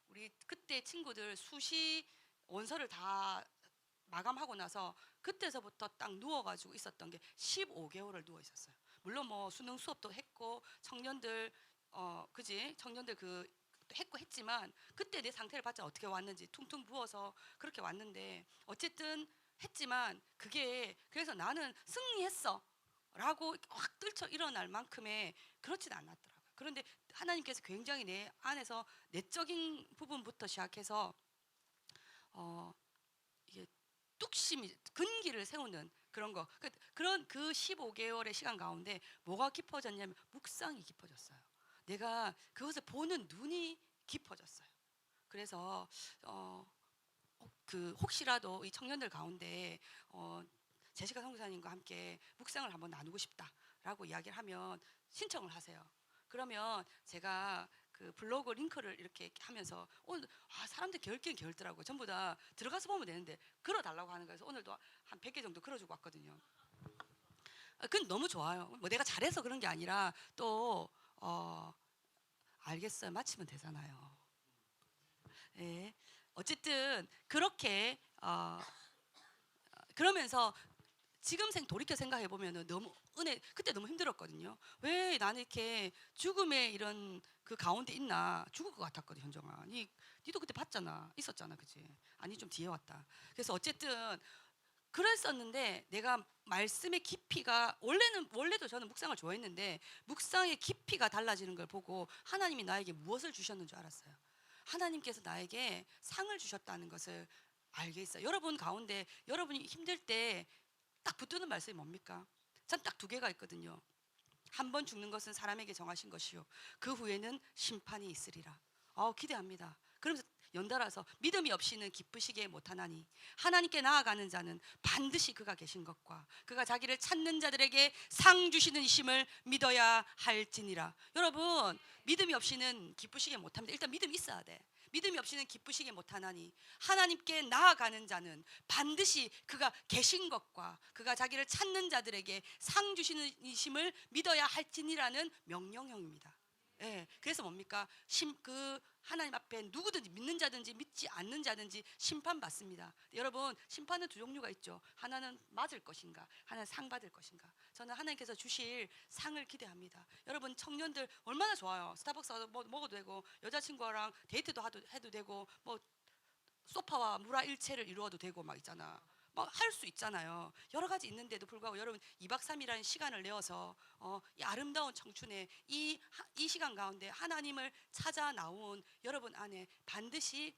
우리 그때 친구들 수시 원서를 다 마감하고 나서 그때서부터 딱 누워가지고 있었던 게 15개월을 누워 있었어요. 물론 뭐 수능 수업도 했고 청년들 그지 청년들 했지만 그때 내 상태를 봤자 어떻게 왔는지 퉁퉁 부어서 그렇게 왔는데 어쨌든 했지만 그게 그래서 나는 승리했어 라고 확 떨쳐 일어날 만큼의 그렇진 않았더라고요. 그런데 하나님께서 굉장히 내 안에서 내적인 부분부터 시작해서 이게 뚝심이 근기를 세우는 그런 거 그런 그 15개월의 시간 가운데 뭐가 깊어졌냐면 묵상이 깊어졌어요. 내가 그것을 보는 눈이 깊어졌어요. 그래서 혹시라도 이 청년들 가운데 제시카 선교사님과 함께 묵상을 한번 나누고 싶다라고 이야기를 하면 신청을 하세요. 그러면 제가 그 블로그 링크를 이렇게 하면서 오늘 사람들 결긴 결더라고요. 전부 다 들어가서 보면 되는데 걸어달라고 하는 거여서 오늘도 한 100개 정도 걸어주고 왔거든요. 그건 너무 좋아요. 뭐 내가 잘해서 그런 게 아니라 또 알겠어요. 마치면 되잖아요. 예. 어쨌든 그렇게 그러면서 지금 돌이켜 생각해 보면은 너무 그때 너무 힘들었거든요. 왜 나는 이렇게 죽음의 이런 그 가운데 있나 죽을 것 같았거든. 현정아, 니도 그때 봤잖아, 있었잖아, 그지? 아니 좀 뒤에 왔다. 그래서 어쨌든 그랬었는데 내가 말씀의 깊이가 원래도 저는 묵상을 좋아했는데 묵상의 깊이가 달라지는 걸 보고 하나님이 나에게 무엇을 주셨는 줄 알았어요. 하나님께서 나에게 상을 주셨다는 것을 알게 있어요. 여러분 가운데 여러분이 힘들 때 딱 붙드는 말씀이 뭡니까? 전 딱 두 개가 있거든요. 한 번 죽는 것은 사람에게 정하신 것이요 그 후에는 심판이 있으리라. 기대합니다. 그러면서 연달아서 믿음이 없이는 기쁘시게 못하나니 하나님께 나아가는 자는 반드시 그가 계신 것과 그가 자기를 찾는 자들에게 상 주시는 이심을 믿어야 할지니라. 여러분 믿음이 없이는 기쁘시게 못합니다. 일단 믿음이 있어야 돼. 믿음이 없이는 기쁘시게 못하나니 하나님께 나아가는 자는 반드시 그가 계신 것과 그가 자기를 찾는 자들에게 상 주시는 이심을 믿어야 할지니라는 명령형입니다. 예, 그래서 뭡니까? 그 하나님 앞에 누구든지 믿는 자든지 믿지 않는 자든지 심판받습니다. 여러분, 심판은 두 종류가 있죠. 하나는 맞을 것인가, 하나는 상 받을 것인가. 저는 하나님께서 주실 상을 기대합니다. 여러분, 청년들 얼마나 좋아요. 스타벅스 가서 뭐 먹어도 되고, 여자친구랑 데이트도 해도 되고, 뭐 소파와 무라일체를 이루어도 되고 막 있잖아. 막 할 수 있잖아요. 여러 가지 있는데도 불구하고 여러분 2박 3일이라는 시간을 내어서 이 아름다운 청춘의 이 시간 가운데 하나님을 찾아 나온 여러분 안에 반드시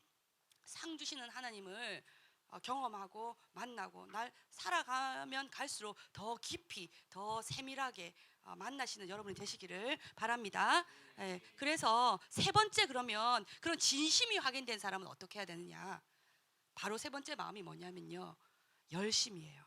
상 주시는 하나님을 경험하고 만나고 날 살아가면 갈수록 더 깊이 더 세밀하게 만나시는 여러분이 되시기를 바랍니다. 예, 그래서 세 번째, 그러면 그런 진심이 확인된 사람은 어떻게 해야 되느냐? 바로 세 번째 마음이 뭐냐면요, 열심이에요.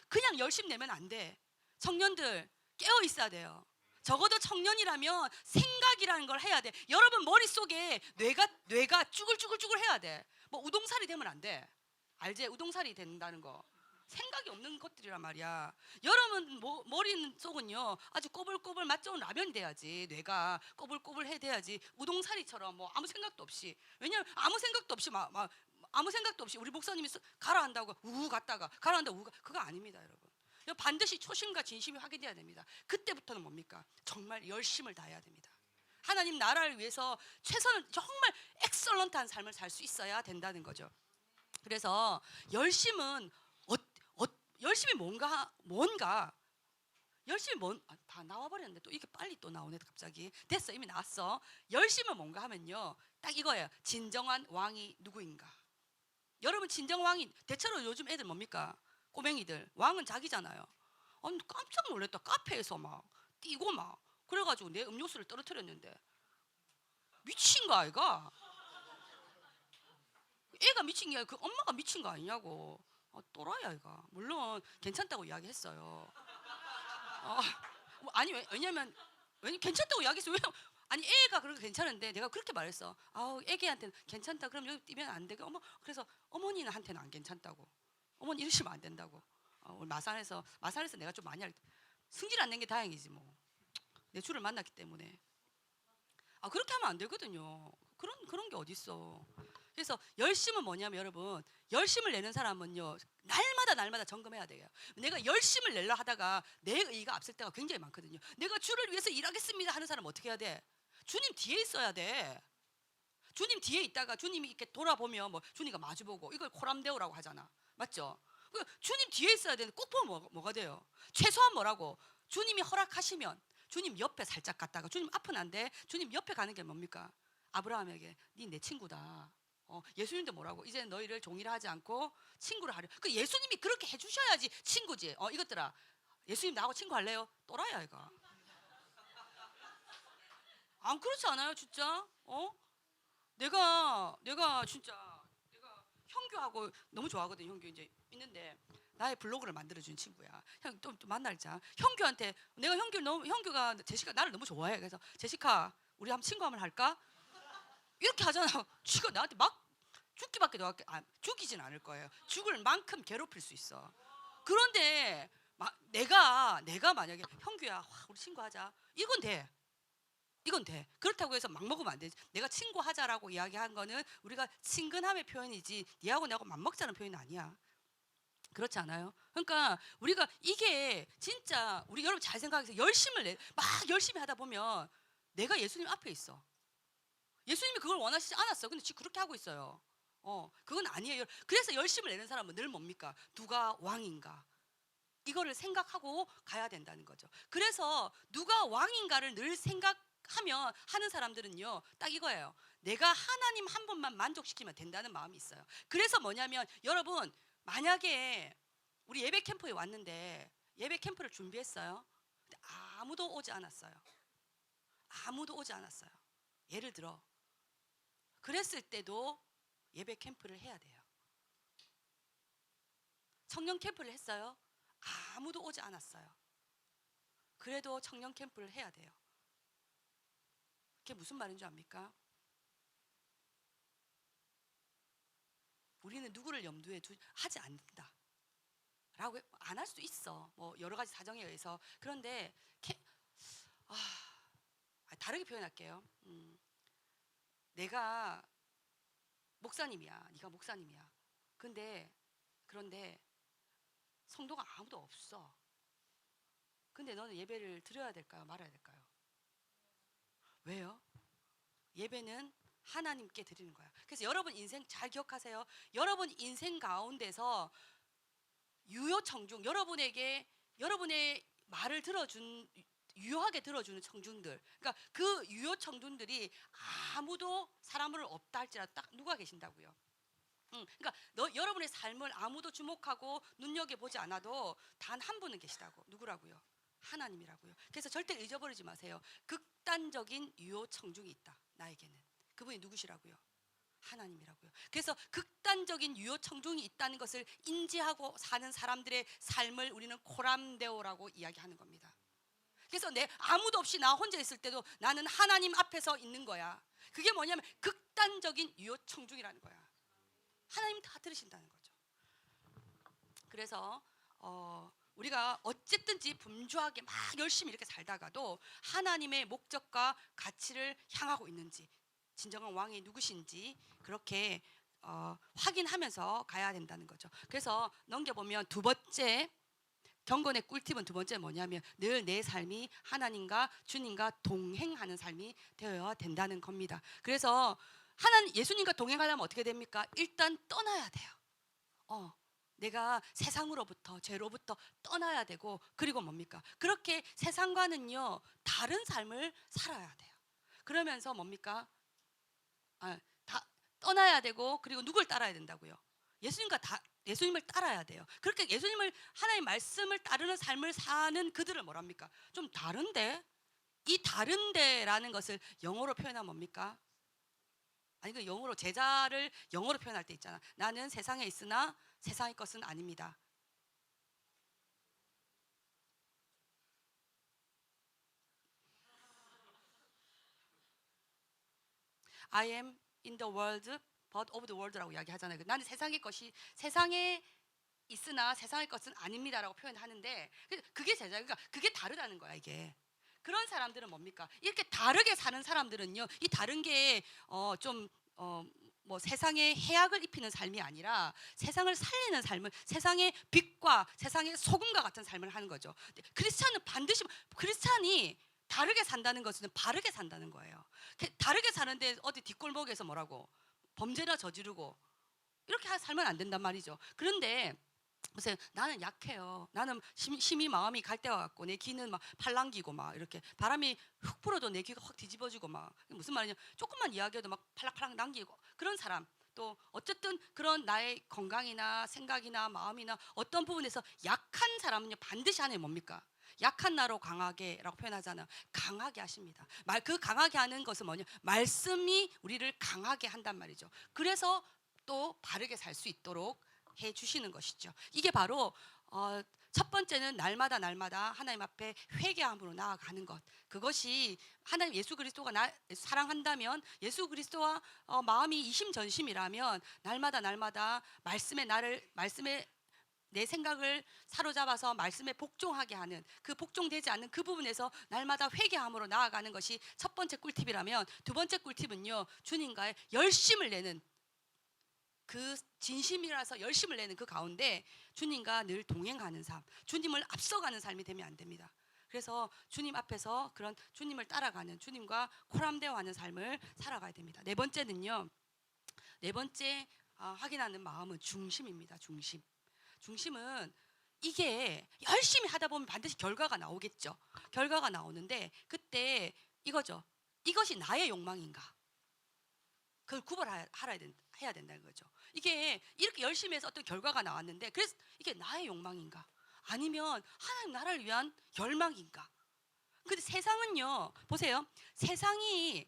그냥 열심 내면 안 돼. 청년들 깨어 있어야 돼요. 적어도 청년이라면 생각이라는 걸 해야 돼. 여러분 머릿속에 뇌가 쭈글쭈글쭈글 해야 돼. 뭐 우동살이 되면 안 돼. 알지? 우동살이 된다는 거. 생각이 없는 것들이란 말이야. 여러분 머릿속은요 아주 꼬불꼬불 맛 좋은 라면이 돼야지. 뇌가 꼬불꼬불해 돼야지. 우동사리처럼 뭐 아무 생각도 없이. 왜냐면 아무 생각도 없이 아무 생각도 없이 우리 목사님이 가라앉다고 우우 갔다가 가라앉다가 우우 그거 아닙니다, 여러분. 반드시 초심과 진심이 확인돼야 됩니다. 그때부터는 뭡니까? 정말 열심을 다해야 됩니다. 하나님 나라를 위해서 최선을 정말 엑설런트한 삶을 살 수 있어야 된다는 거죠. 그래서 열심은 열심이 뭔가 열심히 다 나와버렸는데 또 이게 빨리 또 나오네. 갑자기 됐어, 이미 나왔어. 열심은 뭔가 하면요 딱 이거예요. 진정한 왕이 누구인가. 여러분, 진정 왕이 대체로 요즘 애들 뭡니까? 꼬맹이들 왕은 자기잖아요. 깜짝 놀랐다. 카페에서 막 뛰고 막 그래가지고 내 음료수를 떨어뜨렸는데 미친 거 아이가? 애가 미친 게 아니라 그 엄마가 미친 거 아니냐고. 또라이 아이가. 물론 괜찮다고 이야기했어요. 아니 왜냐면 괜찮다고 이야기했어. 왜? 아니 애가 그렇게 괜찮은데 내가 그렇게 말했어. 아우 애기한테는 괜찮다. 그럼 여기 뛰면 안 되고 그래서 어머니한테는 안 괜찮다고. 어머니 이러시면 안 된다고. 마산에서 내가 좀 많이 승질 안 낸 게 다행이지 뭐. 내 주를 만났기 때문에. 그렇게 하면 안 되거든요. 그런 게 어딨어. 그래서 열심은 뭐냐면 여러분, 열심을 내는 사람은요 날마다 점검해야 돼요. 내가 열심을 내려 하다가 내 의의가 앞설 때가 굉장히 많거든요. 내가 주를 위해서 일하겠습니다 하는 사람은 어떻게 해야 돼? 주님 뒤에 있어야 돼. 주님 뒤에 있다가 주님이 이렇게 돌아보면 뭐 주님과 마주보고 이걸 코람데오라고 하잖아. 맞죠? 주님 뒤에 있어야 되는데 꼭 보면 뭐가 돼요? 최소한 뭐라고? 주님이 허락하시면 주님 옆에 살짝 갔다가 주님 앞은 안 돼. 주님 옆에 가는 게 뭡니까? 아브라함에게 네 내 친구다. 예수님도 뭐라고? 이제 너희를 종이라 하지 않고 친구를 하려. 그 예수님이 그렇게 해주셔야지 친구지. 이것들아, 예수님 나하고 친구 할래요? 또라이야 이거. 안 그렇지 않아요, 진짜? 내가 진짜 내가 형규하고 너무 좋아하거든. 형규 이제 있는데 나의 블로그를 만들어준 친구야. 형 또 만날자. 형규한테 내가 형규가 제시카 나를 너무 좋아해. 그래서 제시카 우리 한번 친구 한번 할까? 이렇게 하잖아. 지가 나한테 막 죽기밖에 더 죽이진 않을 거예요. 죽을 만큼 괴롭힐 수 있어. 그런데 내가 만약에 형규야 우리 친구 하자. 이건 돼. 그렇다고 해서 막 먹으면 안 되지. 내가 친구 하자라고 이야기한 거는 우리가 친근함의 표현이지 니하고 나하고 맘먹자는 표현이 아니야. 그렇지 않아요? 그러니까 우리가 이게 진짜 우리 여러분 잘 생각해서 막 열심히 하다 보면 내가 예수님 앞에 있어. 예수님이 그걸 원하시지 않았어. 근데 지금 그렇게 하고 있어요. 그건 아니에요. 그래서 열심을 내는 사람은 늘 뭡니까? 누가 왕인가? 이거를 생각하고 가야 된다는 거죠. 그래서 누가 왕인가를 늘 생각하면 하는 사람들은요 딱 이거예요. 내가 하나님 한 분만 만족시키면 된다는 마음이 있어요. 그래서 뭐냐면 여러분, 만약에 우리 예배 캠프에 왔는데 예배 캠프를 준비했어요. 근데 아무도 오지 않았어요. 예를 들어 그랬을 때도 예배 캠프를 해야 돼요. 청년 캠프를 했어요. 아무도 오지 않았어요. 그래도 청년 캠프를 해야 돼요. 그게 무슨 말인 줄 압니까? 우리는 누구를 염두에 하지 않는다 라고 안 할 수도 있어. 뭐 여러 가지 사정에 의해서. 그런데 다르게 표현할게요. 내가 목사님이야. 네가 목사님이야. 그런데 성도가 아무도 없어. 근데 너는 예배를 드려야 될까요? 말아야 될까요? 왜요? 예배는 하나님께 드리는 거야. 그래서 여러분 인생 잘 기억하세요. 여러분 인생 가운데서 유효청중, 여러분의 말을 유효하게 들어주는 청중들, 그러니까 그 유효청중들이 아무도 사람을 없다 할지라도 딱 누가 계신다고요. 그러니까 여러분의 삶을 아무도 주목하고 눈여겨보지 않아도 단 한 분은 계시다고. 누구라고요? 하나님이라고요. 그래서 절대 잊어버리지 마세요. 극단적인 유효청중이 있다. 나에게는. 그분이 누구시라고요? 하나님이라고요. 그래서 극단적인 유효청중이 있다는 것을 인지하고 사는 사람들의 삶을 우리는 코람데오라고 이야기하는 겁니다. 그래서 아무도 없이 나 혼자 있을 때도 나는 하나님 앞에서 있는 거야. 그게 뭐냐면 극단적인 유효청중이라는 거야. 하나님 다 들으신다는 거죠. 그래서 우리가 어쨌든지 분주하게 막 열심히 이렇게 살다가도 하나님의 목적과 가치를 향하고 있는지, 진정한 왕이 누구신지 그렇게 확인하면서 가야 된다는 거죠. 그래서 넘겨보면 두 번째 경건의 꿀팁은 두 번째 뭐냐면 늘 내 삶이 하나님과 주님과 동행하는 삶이 되어야 된다는 겁니다. 그래서 예수님과 동행하려면 어떻게 됩니까? 일단 떠나야 돼요. 내가 세상으로부터, 죄로부터 떠나야 되고, 그리고 뭡니까? 그렇게 세상과는요 다른 삶을 살아야 돼요. 그러면서 뭡니까? 다 떠나야 되고, 그리고 누굴 따라야 된다고요? 예수님을 따라야 돼요. 그렇게 하나님 말씀을 따르는 삶을 사는 그들을 뭐랍니까? 좀 다른데? 이 다른데라는 것을 영어로 표현하면 뭡니까? 그 영어로, 제자를 영어로 표현할 때 있잖아. 나는 세상에 있으나 세상의 것은 아닙니다. I am in the world but of the world라고 이야기하잖아요. 나는 세상에 있으나 세상의 것은 아닙니다라고 표현하는데, 그게 제자. 그러니까 그게 다르다는 거야 이게. 그런 사람들은 뭡니까? 이렇게 다르게 사는 사람들은요, 이 다른 게 세상에 해악을 입히는 삶이 아니라 세상을 살리는 삶을, 세상의 빛과 세상의 소금과 같은 삶을 하는 거죠. 크리스찬이 다르게 산다는 것은 바르게 산다는 거예요. 다르게 사는데 어디 뒷골목에서 뭐라고 범죄나 저지르고 이렇게 살면 안 된단 말이죠. 그런데 보세요. 나는 약해요. 나는 심히 마음이 갈대와 같고, 내 귀는 막 팔랑귀고, 막 이렇게 바람이 훅 불어도 내 귀가 확 뒤집어지고, 막 무슨 말이냐, 조금만 이야기해도 막 팔락팔락 남기고, 그런 사람. 또 어쨌든 그런 나의 건강이나 생각이나 마음이나 어떤 부분에서 약한 사람은요 반드시 하나님 뭡니까? 약한 나로 강하게라고 표현하잖아요. 강하게 하십니다. 그 강하게 하는 것은 뭐냐? 말씀이 우리를 강하게 한단 말이죠. 그래서 또 바르게 살 수 있도록 해 주시는 것이죠. 이게 바로 첫 번째는 날마다 하나님 앞에 회개함으로 나아가는 것. 그것이 하나님 예수 그리스도가 사랑한다면, 예수 그리스도와 마음이 이심전심이라면 날마다 말씀에 내 생각을 사로잡아서 말씀에 복종하게 하는, 그 복종되지 않는 그 부분에서 날마다 회개함으로 나아가는 것이 첫 번째 꿀팁이라면, 두 번째 꿀팁은요, 주님과의 열심을 내는, 그 진심이라서 열심을 내는 그 가운데 주님과 늘 동행하는 삶, 주님을 앞서가는 삶이 되면 안 됩니다. 그래서 주님 앞에서 그런 주님을 따라가는, 주님과 코람대어하는 삶을 살아가야 됩니다. 네 번째 확인하는 마음은 중심입니다. 중심은 이게 열심히 하다 보면 반드시 결과가 나오겠죠. 결과가 나오는데 그때 이거죠. 이것이 나의 욕망인가? 그걸 해야 된다는 거죠. 이게 이렇게 열심히 해서 어떤 결과가 나왔는데, 그래서 이게 나의 욕망인가? 아니면 하나님 나라를 위한 열망인가? 근데 세상은요, 보세요. 세상이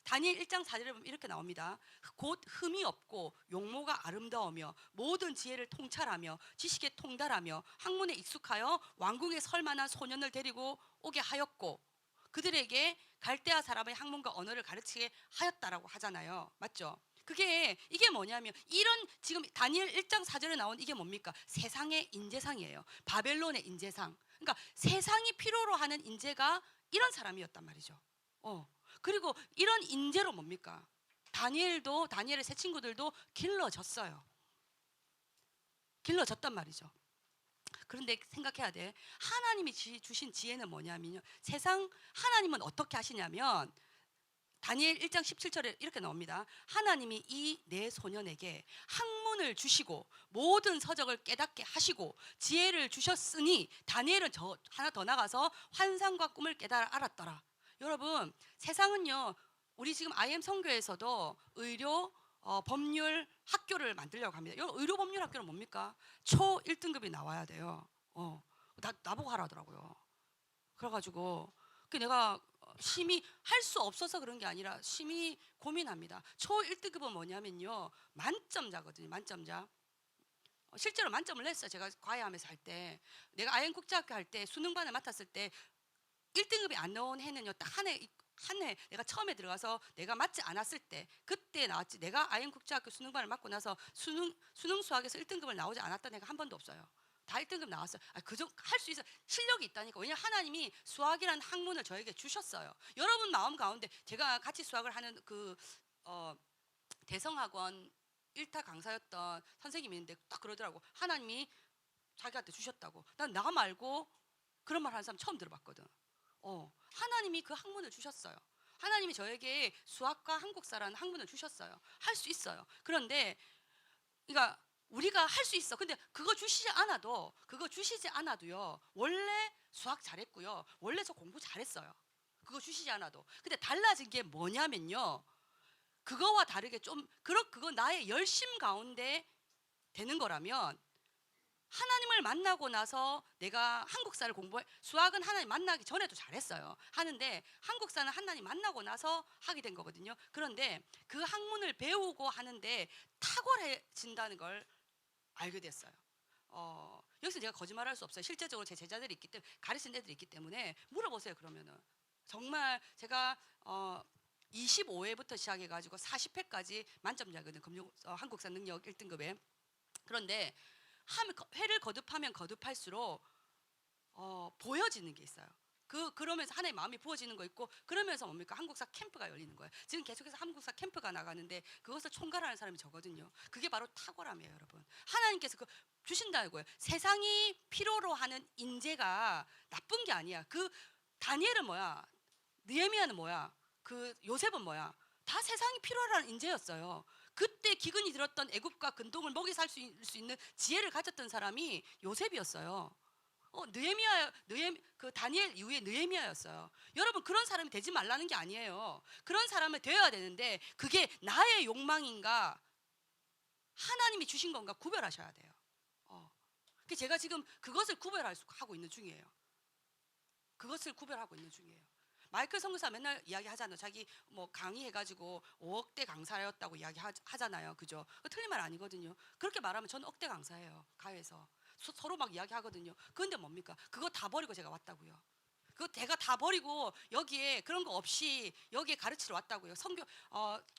다니엘 1장 4절에 보면 이렇게 나옵니다. 곧 흠이 없고 용모가 아름다우며 모든 지혜를 통찰하며 지식에 통달하며 학문에 익숙하여 왕궁에 설 만한 소년을 데리고 오게 하였고, 그들에게 갈대아 사람의 학문과 언어를 가르치게 하였다라고 하잖아요. 맞죠? 이게 뭐냐면, 이런 지금 다니엘 1장 4절에 나온 이게 뭡니까? 세상의 인재상이에요. 바벨론의 인재상. 그러니까 세상이 필요로 하는 인재가 이런 사람이었단 말이죠. 그리고 이런 인재로 뭡니까? 다니엘의 세 친구들도 길러졌어요. 길러졌단 말이죠. 그런데 생각해야 돼. 하나님이 주신 지혜는 뭐냐면요. 하나님은 어떻게 하시냐면 다니엘 1장 17절에 이렇게 나옵니다. 하나님이 이 네 소년에게 학문을 주시고 모든 서적을 깨닫게 하시고 지혜를 주셨으니 다니엘은 저 하나 더 나가서 환상과 꿈을 깨달아 알았더라. 여러분, 세상은요. 우리 지금 IM 선교에서도 의료 법률 학교를 만들려고 합니다. 의료 법률 학교는 뭡니까? 초 1등급이 나와야 돼요. 나보고 하라더라고요. 그래가지고 내가 심히 할 수 없어서 그런 게 아니라 심히 고민합니다. 초 1등급은 뭐냐면요. 만점자거든요. 만점자. 실제로 만점을 냈어요. 제가 과외하면서 할 때. 내가 IM 국제학교 할 때 수능반을 맡았을 때 1등급이 안 나온 해는요. 딱 한 해 내가 처음에 들어가서 내가 맞지 않았을 때 그때 나왔지. 내가 IM 국제학교 수능반을 맡고 나서 수능 수학에서 1등급을 나오지 않았던 애가 한 번도 없어요. 다 1등급 나왔어요. 할 수 있어. 실력이 있다니까. 왜냐하면 하나님이 수학이라는 학문을 저에게 주셨어요. 여러분 마음 가운데 제가 같이 수학을 하는 대성학원 1타 강사였던 선생님이 있는데 딱 그러더라고. 하나님이 자기한테 주셨다고. 난 나 말고 그런 말 하는 사람 처음 들어봤거든. 하나님이 그 학문을 주셨어요. 하나님이 저에게 수학과 한국사라는 학문을 주셨어요. 할 수 있어요. 그런데 그러니까 우리가 할 수 있어. 근데 그거 주시지 않아도요. 원래 수학 잘했고요. 원래 저 공부 잘했어요. 그거 주시지 않아도. 근데 달라진 게 뭐냐면요. 그거와 다르게 그거 나의 열심 가운데 되는 거라면 하나님을 만나고 나서 내가 한국사를 수학은 하나님 만나기 전에도 잘했어요. 하는데 한국사는 하나님 만나고 나서 하게 된 거거든요. 그런데 그 학문을 배우고 하는데 탁월해진다는 걸 알게 됐어요. 여기서 제가 거짓말할 수 없어요. 실제적으로 제 제자들이 있기 때문에 가르친 애들이 있기 때문에 물어보세요. 그러면은 정말 제가 25회부터 시작해가지고 40회까지 만점자거든요. 한국사 능력 1등급에. 그런데 회를 거듭하면 거듭할수록 보여지는 게 있어요. 그러면서 하나의 마음이 부어지는 거 있고 그러면서 뭡니까? 한국사 캠프가 열리는 거예요. 지금 계속해서 한국사 캠프가 나가는데 그것을 총괄하는 사람이 저거든요. 그게 바로 탁월함이에요, 여러분. 하나님께서 주신다고요. 세상이 필요로 하는 인재가 나쁜 게 아니야. 다니엘은 뭐야? 느헤미야는 뭐야? 요셉은 뭐야? 다 세상이 필요로 하는 인재였어요. 그때 기근이 들었던 애굽과 근동을 먹이 살 수 있는 지혜를 가졌던 사람이 요셉이었어요. 다니엘 이후에 느헤미야였어요. 여러분 그런 사람이 되지 말라는 게 아니에요. 그런 사람이 되어야 되는데 그게 나의 욕망인가 하나님이 주신 건가 구별하셔야 돼요. 제가 지금 그것을 하고 있는 중이에요. 그것을 구별하고 있는 중이에요. 마이클 선교사 맨날 이야기하잖아요. 자기 강의해가지고 5억대 강사였다고 이야기하잖아요. 그죠? 틀린 말 아니거든요. 그렇게 말하면 저는 억대 강사예요. 가회에서 서로 막 이야기하거든요. 그런데 뭡니까? 그거 다 버리고 제가 왔다고요. 그거 제가 다 버리고 여기에 그런 거 없이 여기에 가르치러 왔다고요.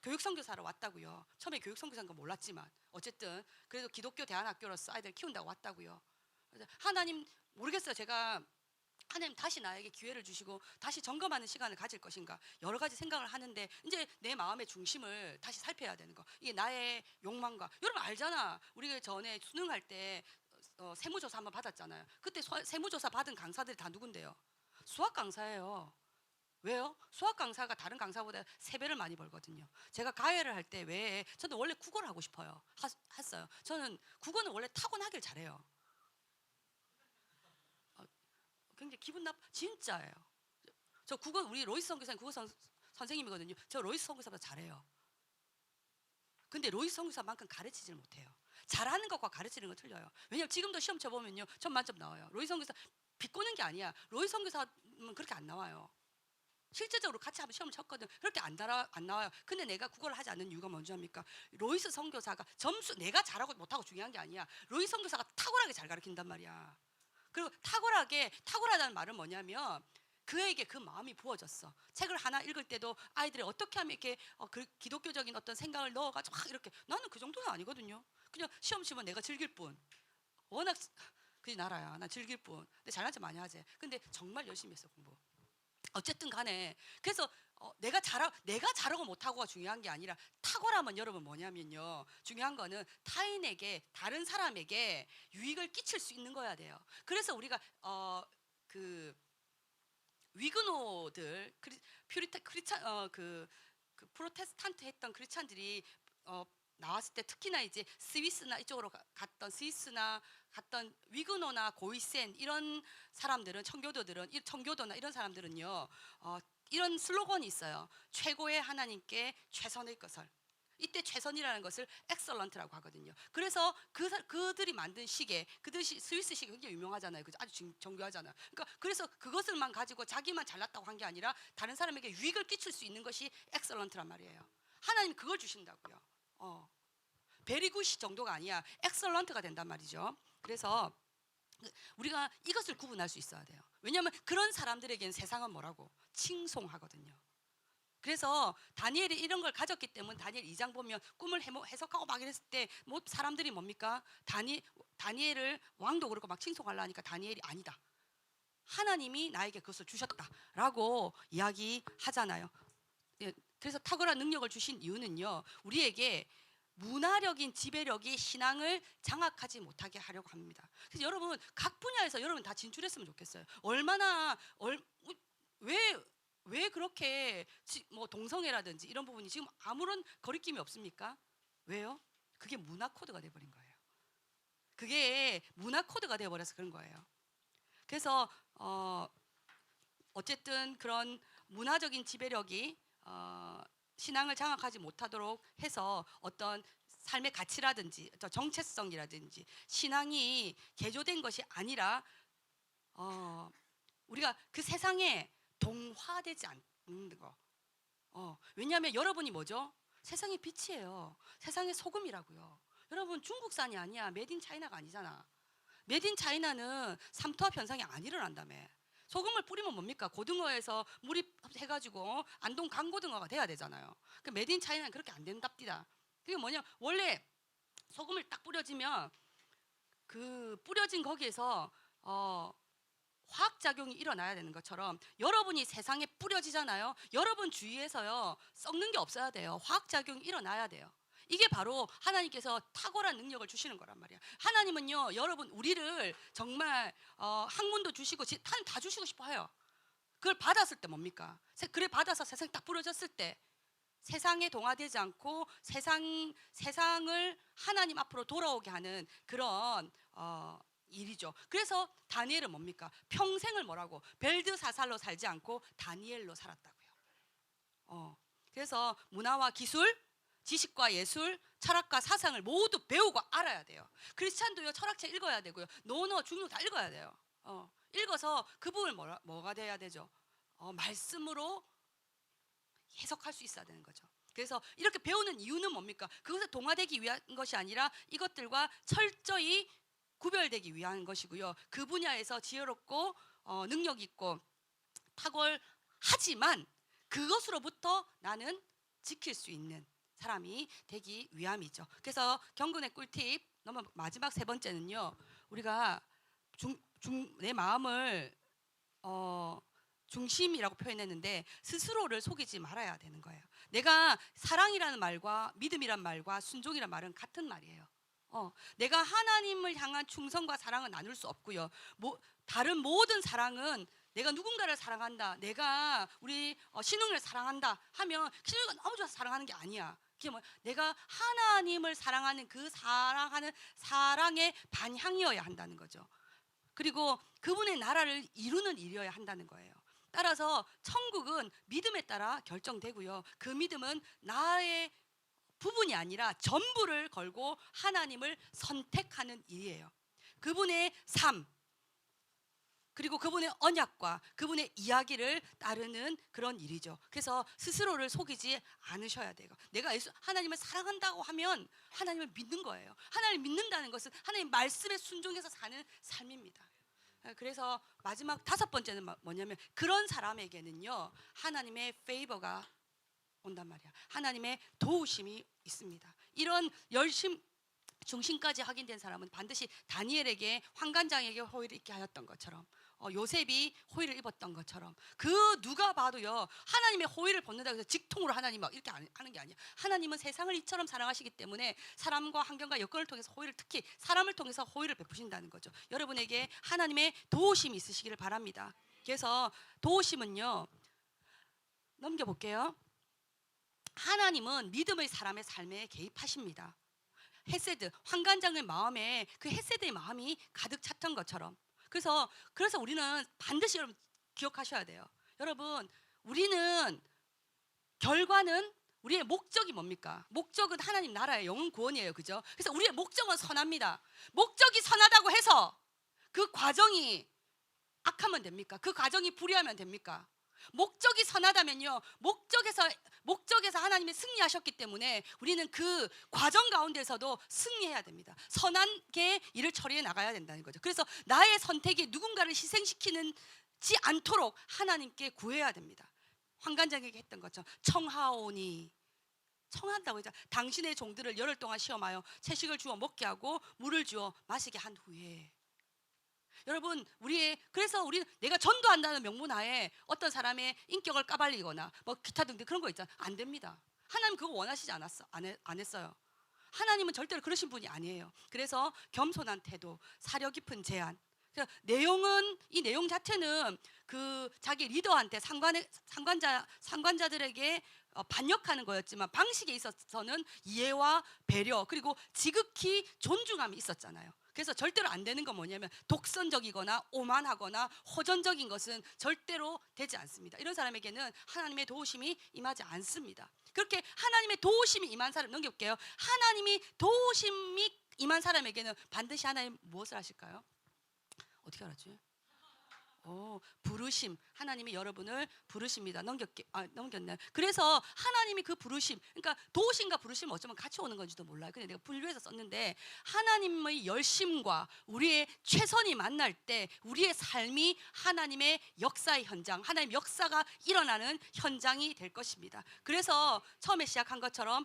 교육 선교사로 왔다고요. 처음에 교육 선교사인 거 몰랐지만 어쨌든 그래도 기독교 대안학교로서 아이들 키운다고 왔다고요. 하나님 모르겠어요. 제가 하나님 다시 나에게 기회를 주시고 다시 점검하는 시간을 가질 것인가 여러 가지 생각을 하는데 이제 내 마음의 중심을 다시 살펴야 되는 거. 이게 나의 욕망과 여러분 알잖아. 우리가 전에 수능할 때 세무조사 한번 받았잖아요. 그때 세무조사 받은 강사들이 다 누군데요? 수학 강사예요. 왜요? 수학 강사가 다른 강사보다 3배를 많이 벌거든요. 제가 가해를 할 때 외에 저는 원래 국어를 하고 싶어요. 했어요. 저는 국어는 원래 타고나길 잘해요. 굉장히 기분 진짜예요. 저 우리 로이스 선교사님 선생님이거든요. 저 로이스 선교사보다 잘해요. 근데 로이스 선교사만큼 가르치질 못해요. 잘하는 것과 가르치는 건 틀려요. 왜냐면 지금도 시험 쳐보면요. 전 만점 나와요. 로이스 선교사 비꼬는 게 아니야. 로이스 선교사는 그렇게 안 나와요. 실제적으로 같이 한번 시험을 쳤거든. 그렇게 안 나와요. 근데 내가 국어를 하지 않는 이유가 뭔지 압니까? 로이스 선교사가 내가 잘하고 못하고 중요한 게 아니야. 로이스 선교사가 탁월하게 잘 가르친단 말이야. 그리고 탁월하다는 말은 뭐냐면 그에게 그 마음이 부어졌어. 책을 하나 읽을 때도 아이들이 어떻게 하면 이렇게 기독교적인 어떤 생각을 넣어가지고 막 이렇게 나는 그 정도는 아니거든요. 그냥 시험 치면 내가 즐길 뿐. 워낙 그게 나라야. 난 즐길 뿐. 근데 잘난 척 많이 하지. 근데 정말 열심히 했어 공부. 어쨌든 간에 그래서 내가 잘하고 못하고가 중요한 게 아니라 탁월함은 여러분 뭐냐면요. 중요한 거는 타인에게 다른 사람에게 유익을 끼칠 수 있는 거야 돼요. 그래서 우리가 그 위그노들 퓨리타 크리스찬 그 프로테스탄트 했던 크리스찬들이 나왔을 때 특히나 이제 스위스나 이쪽으로 갔던 스위스나 갔던 위그노나 고이센 이런 사람들은 청교도나 이런 사람들은요 이런 슬로건이 있어요. 최고의 하나님께 최선의 것을. 이때 최선이라는 것을 엑설런트라고 하거든요. 그래서 그들이 만든 시계, 스위스 시계 굉장히 유명하잖아요. 아주 정교하잖아요. 그러니까 그래서 그것을만 가지고 자기만 잘났다고 한 게 아니라 다른 사람에게 유익을 끼칠 수 있는 것이 엑설런트란 말이에요. 하나님 그걸 주신다고요. 베리굿이 정도가 아니야. 엑설런트가 된단 말이죠. 그래서 우리가 이것을 구분할 수 있어야 돼요. 왜냐하면 그런 사람들에게는 세상은 뭐라고? 칭송하거든요. 그래서 다니엘이 이런 걸 가졌기 때문에 다니엘 2장 보면 꿈을 해석하고 막 이랬을 때 뭐 사람들이 뭡니까? 다니엘을 왕도 그렇고 막 칭송하려니까 다니엘이 아니다. 하나님이 나에게 그것을 주셨다라고 이야기하잖아요. 그래서 탁월한 능력을 주신 이유는요. 우리에게 문화력인 지배력이 신앙을 장악하지 못하게 하려고 합니다. 그래서 여러분 각 분야에서 여러분 다 진출했으면 좋겠어요. 왜 그렇게 뭐 동성애라든지 이런 부분이 지금 아무런 거리낌이 없습니까? 왜요? 그게 문화 코드가 돼버린 거예요. 그게 문화 코드가 돼버려서 그런 거예요. 그래서 어쨌든 그런 문화적인 지배력이 신앙을 장악하지 못하도록 해서 어떤 삶의 가치라든지 정체성이라든지 신앙이 개조된 것이 아니라 우리가 그 세상에 동화되지 않는 거. 왜냐하면 여러분이 뭐죠? 세상의 빛이에요. 세상의 소금이라고요. 여러분 중국산이 아니야. 메딘 차이나가 아니잖아. 메딘 차이나는 삼투압 현상이 안 일어난다며. 소금을 뿌리면 뭡니까? 고등어에서 물이 해가지고 안동 강고등어가 돼야 되잖아요. 그 메딘 차이나는 그렇게 안 된답디다. 그게 뭐냐? 원래 소금을 딱 뿌려지면 그 뿌려진 거기에서 화학작용이 일어나야 되는 것처럼 여러분이 세상에 뿌려지잖아요. 여러분 주위에서요 썩는 게 없어야 돼요. 화학작용이 일어나야 돼요. 이게 바로 하나님께서 탁월한 능력을 주시는 거란 말이야. 하나님은요 여러분 우리를 정말 학문도 주시고 다 주시고 싶어 해요. 그걸 받았을 때 뭡니까? 그래 받아서 세상에 딱 뿌려졌을 때 세상에 동화되지 않고 세상을 하나님 앞으로 돌아오게 하는 그런 일이죠. 그래서 다니엘은 뭡니까? 평생을 뭐라고? 벨드사살로 살지 않고 다니엘로 살았다고요. 그래서 문화와 기술, 지식과 예술, 철학과 사상을 모두 배우고 알아야 돼요. 크리스찬도요 철학책 읽어야 되고요. 노노 중용 다 읽어야 돼요. 읽어서 그 부분을 뭐가 돼야 되죠? 말씀으로 해석할 수 있어야 되는 거죠. 그래서 이렇게 배우는 이유는 뭡니까? 그것에 동화되기 위한 것이 아니라 이것들과 철저히 구별되기 위한 것이고요. 그 분야에서 지혜롭고 능력 있고 탁월하지만 그것으로부터 나는 지킬 수 있는 사람이 되기 위함이죠. 그래서 경건의 꿀팁 마지막 세 번째는요. 우리가 내 마음을 중심이라고 표현했는데 스스로를 속이지 말아야 되는 거예요. 내가 사랑이라는 말과 믿음이란 말과 순종이란 말은 같은 말이에요. 내가 하나님을 향한 충성과 사랑은 나눌 수 없고요. 다른 모든 사랑은 내가 누군가를 사랑한다, 내가 우리 신웅이를 사랑한다 하면 신웅이가 너무 좋아서 사랑하는 게 아니야. 그게 내가 하나님을 사랑하는 그 사랑하는 사랑의 반향이어야 한다는 거죠. 그리고 그분의 나라를 이루는 일이어야 한다는 거예요. 따라서 천국은 믿음에 따라 결정되고요. 그 믿음은 나의 부분이 아니라 전부를 걸고 하나님을 선택하는 일이에요. 그분의 삶, 그리고 그분의 언약과 그분의 이야기를 따르는 그런 일이죠. 그래서 스스로를 속이지 않으셔야 돼요. 내가 하나님을 사랑한다고 하면 하나님을 믿는 거예요. 하나님을 믿는다는 것은 하나님 말씀에 순종해서 사는 삶입니다. 그래서 마지막 다섯 번째는 뭐냐면 그런 사람에게는요 하나님의 페이버가 온단 말이야. 하나님의 도우심이 있습니다. 이런 중심까지 확인된 사람은 반드시 다니엘에게 환관장에게 호의를 있게 하였던 것처럼 요셉이 호의를 입었던 것처럼 그 누가 봐도요 하나님의 호의를 벗는다고 해서 직통으로 하나님 막 이렇게 하는 게 아니에요. 하나님은 세상을 이처럼 사랑하시기 때문에 사람과 환경과 여건을 통해서 호의를, 특히 사람을 통해서 호의를 베푸신다는 거죠. 여러분에게 하나님의 도우심이 있으시기를 바랍니다. 그래서 도우심은요, 넘겨볼게요. 하나님은 믿음의 사람의 삶에 개입하십니다. 헤세드, 환관장의 마음에 그 헤세드의 마음이 가득 찼던 것처럼. 그래서 우리는 반드시 여러분 기억하셔야 돼요. 여러분, 우리는 결과는, 우리의 목적이 뭡니까? 목적은 하나님 나라의 영혼 구원이에요. 그죠? 그래서 우리의 목적은 선합니다. 목적이 선하다고 해서 그 과정이 악하면 됩니까? 그 과정이 불의하면 됩니까? 목적이 선하다면요, 목적에서 하나님이 승리하셨기 때문에 우리는 그 과정 가운데서도 승리해야 됩니다. 선하게 일을 처리해 나가야 된다는 거죠. 그래서 나의 선택이 누군가를 희생시키지 않도록 하나님께 구해야 됩니다. 환관장에게 했던 것처럼 청하오니, 청한다고 했죠. 당신의 종들을 열흘 동안 시험하여 채식을 주어 먹게 하고 물을 주어 마시게 한 후에. 여러분, 그래서 우리는 내가 전도한다는 명분하에 어떤 사람의 인격을 까발리거나 뭐 기타 등등 그런 거 있잖아. 안 됩니다. 하나님 그거 원하시지 않았어. 안 했어요. 하나님은 절대로 그러신 분이 아니에요. 그래서 겸손한 태도, 사려 깊은 제안. 이 내용 자체는 그 자기 리더한테 상관자들에게 반역하는 거였지만 방식에 있어서는 이해와 배려 그리고 지극히 존중함이 있었잖아요. 그래서 절대로 안 되는 건 뭐냐면 독선적이거나 오만하거나 호전적인 것은 절대로 되지 않습니다. 이런 사람에게는 하나님의 도우심이 임하지 않습니다. 그렇게 하나님의 도우심이 임한 사람, 넘겨볼게요. 하나님이 도우심이 임한 사람에게는 반드시 하나님 무엇을 하실까요? 어떻게 알았지? 부르심. 하나님이 여러분을 부르십니다. 넘겼네. 그래서 하나님이 그 부르심, 그러니까 도우심과 부르심은 어쩌면 같이 오는 건지도 몰라요. 근데 내가 분류해서 썼는데, 하나님의 열심과 우리의 최선이 만날 때 우리의 삶이 하나님의 역사의 현장, 하나님 역사가 일어나는 현장이 될 것입니다. 그래서 처음에 시작한 것처럼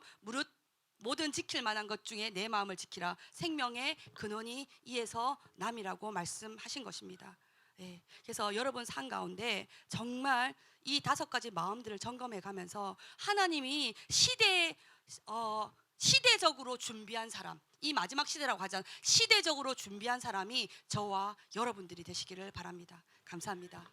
모든 지킬 만한 것 중에 내 마음을 지키라. 생명의 근원이 이에서 남이라고 말씀하신 것입니다. 네, 그래서 여러분 삶 가운데 정말 이 5가지 마음들을 점검해 가면서 하나님이 시대적으로 준비한 사람, 이 마지막 시대라고 하잖아요. 시대적으로 준비한 사람이 저와 여러분들이 되시기를 바랍니다. 감사합니다.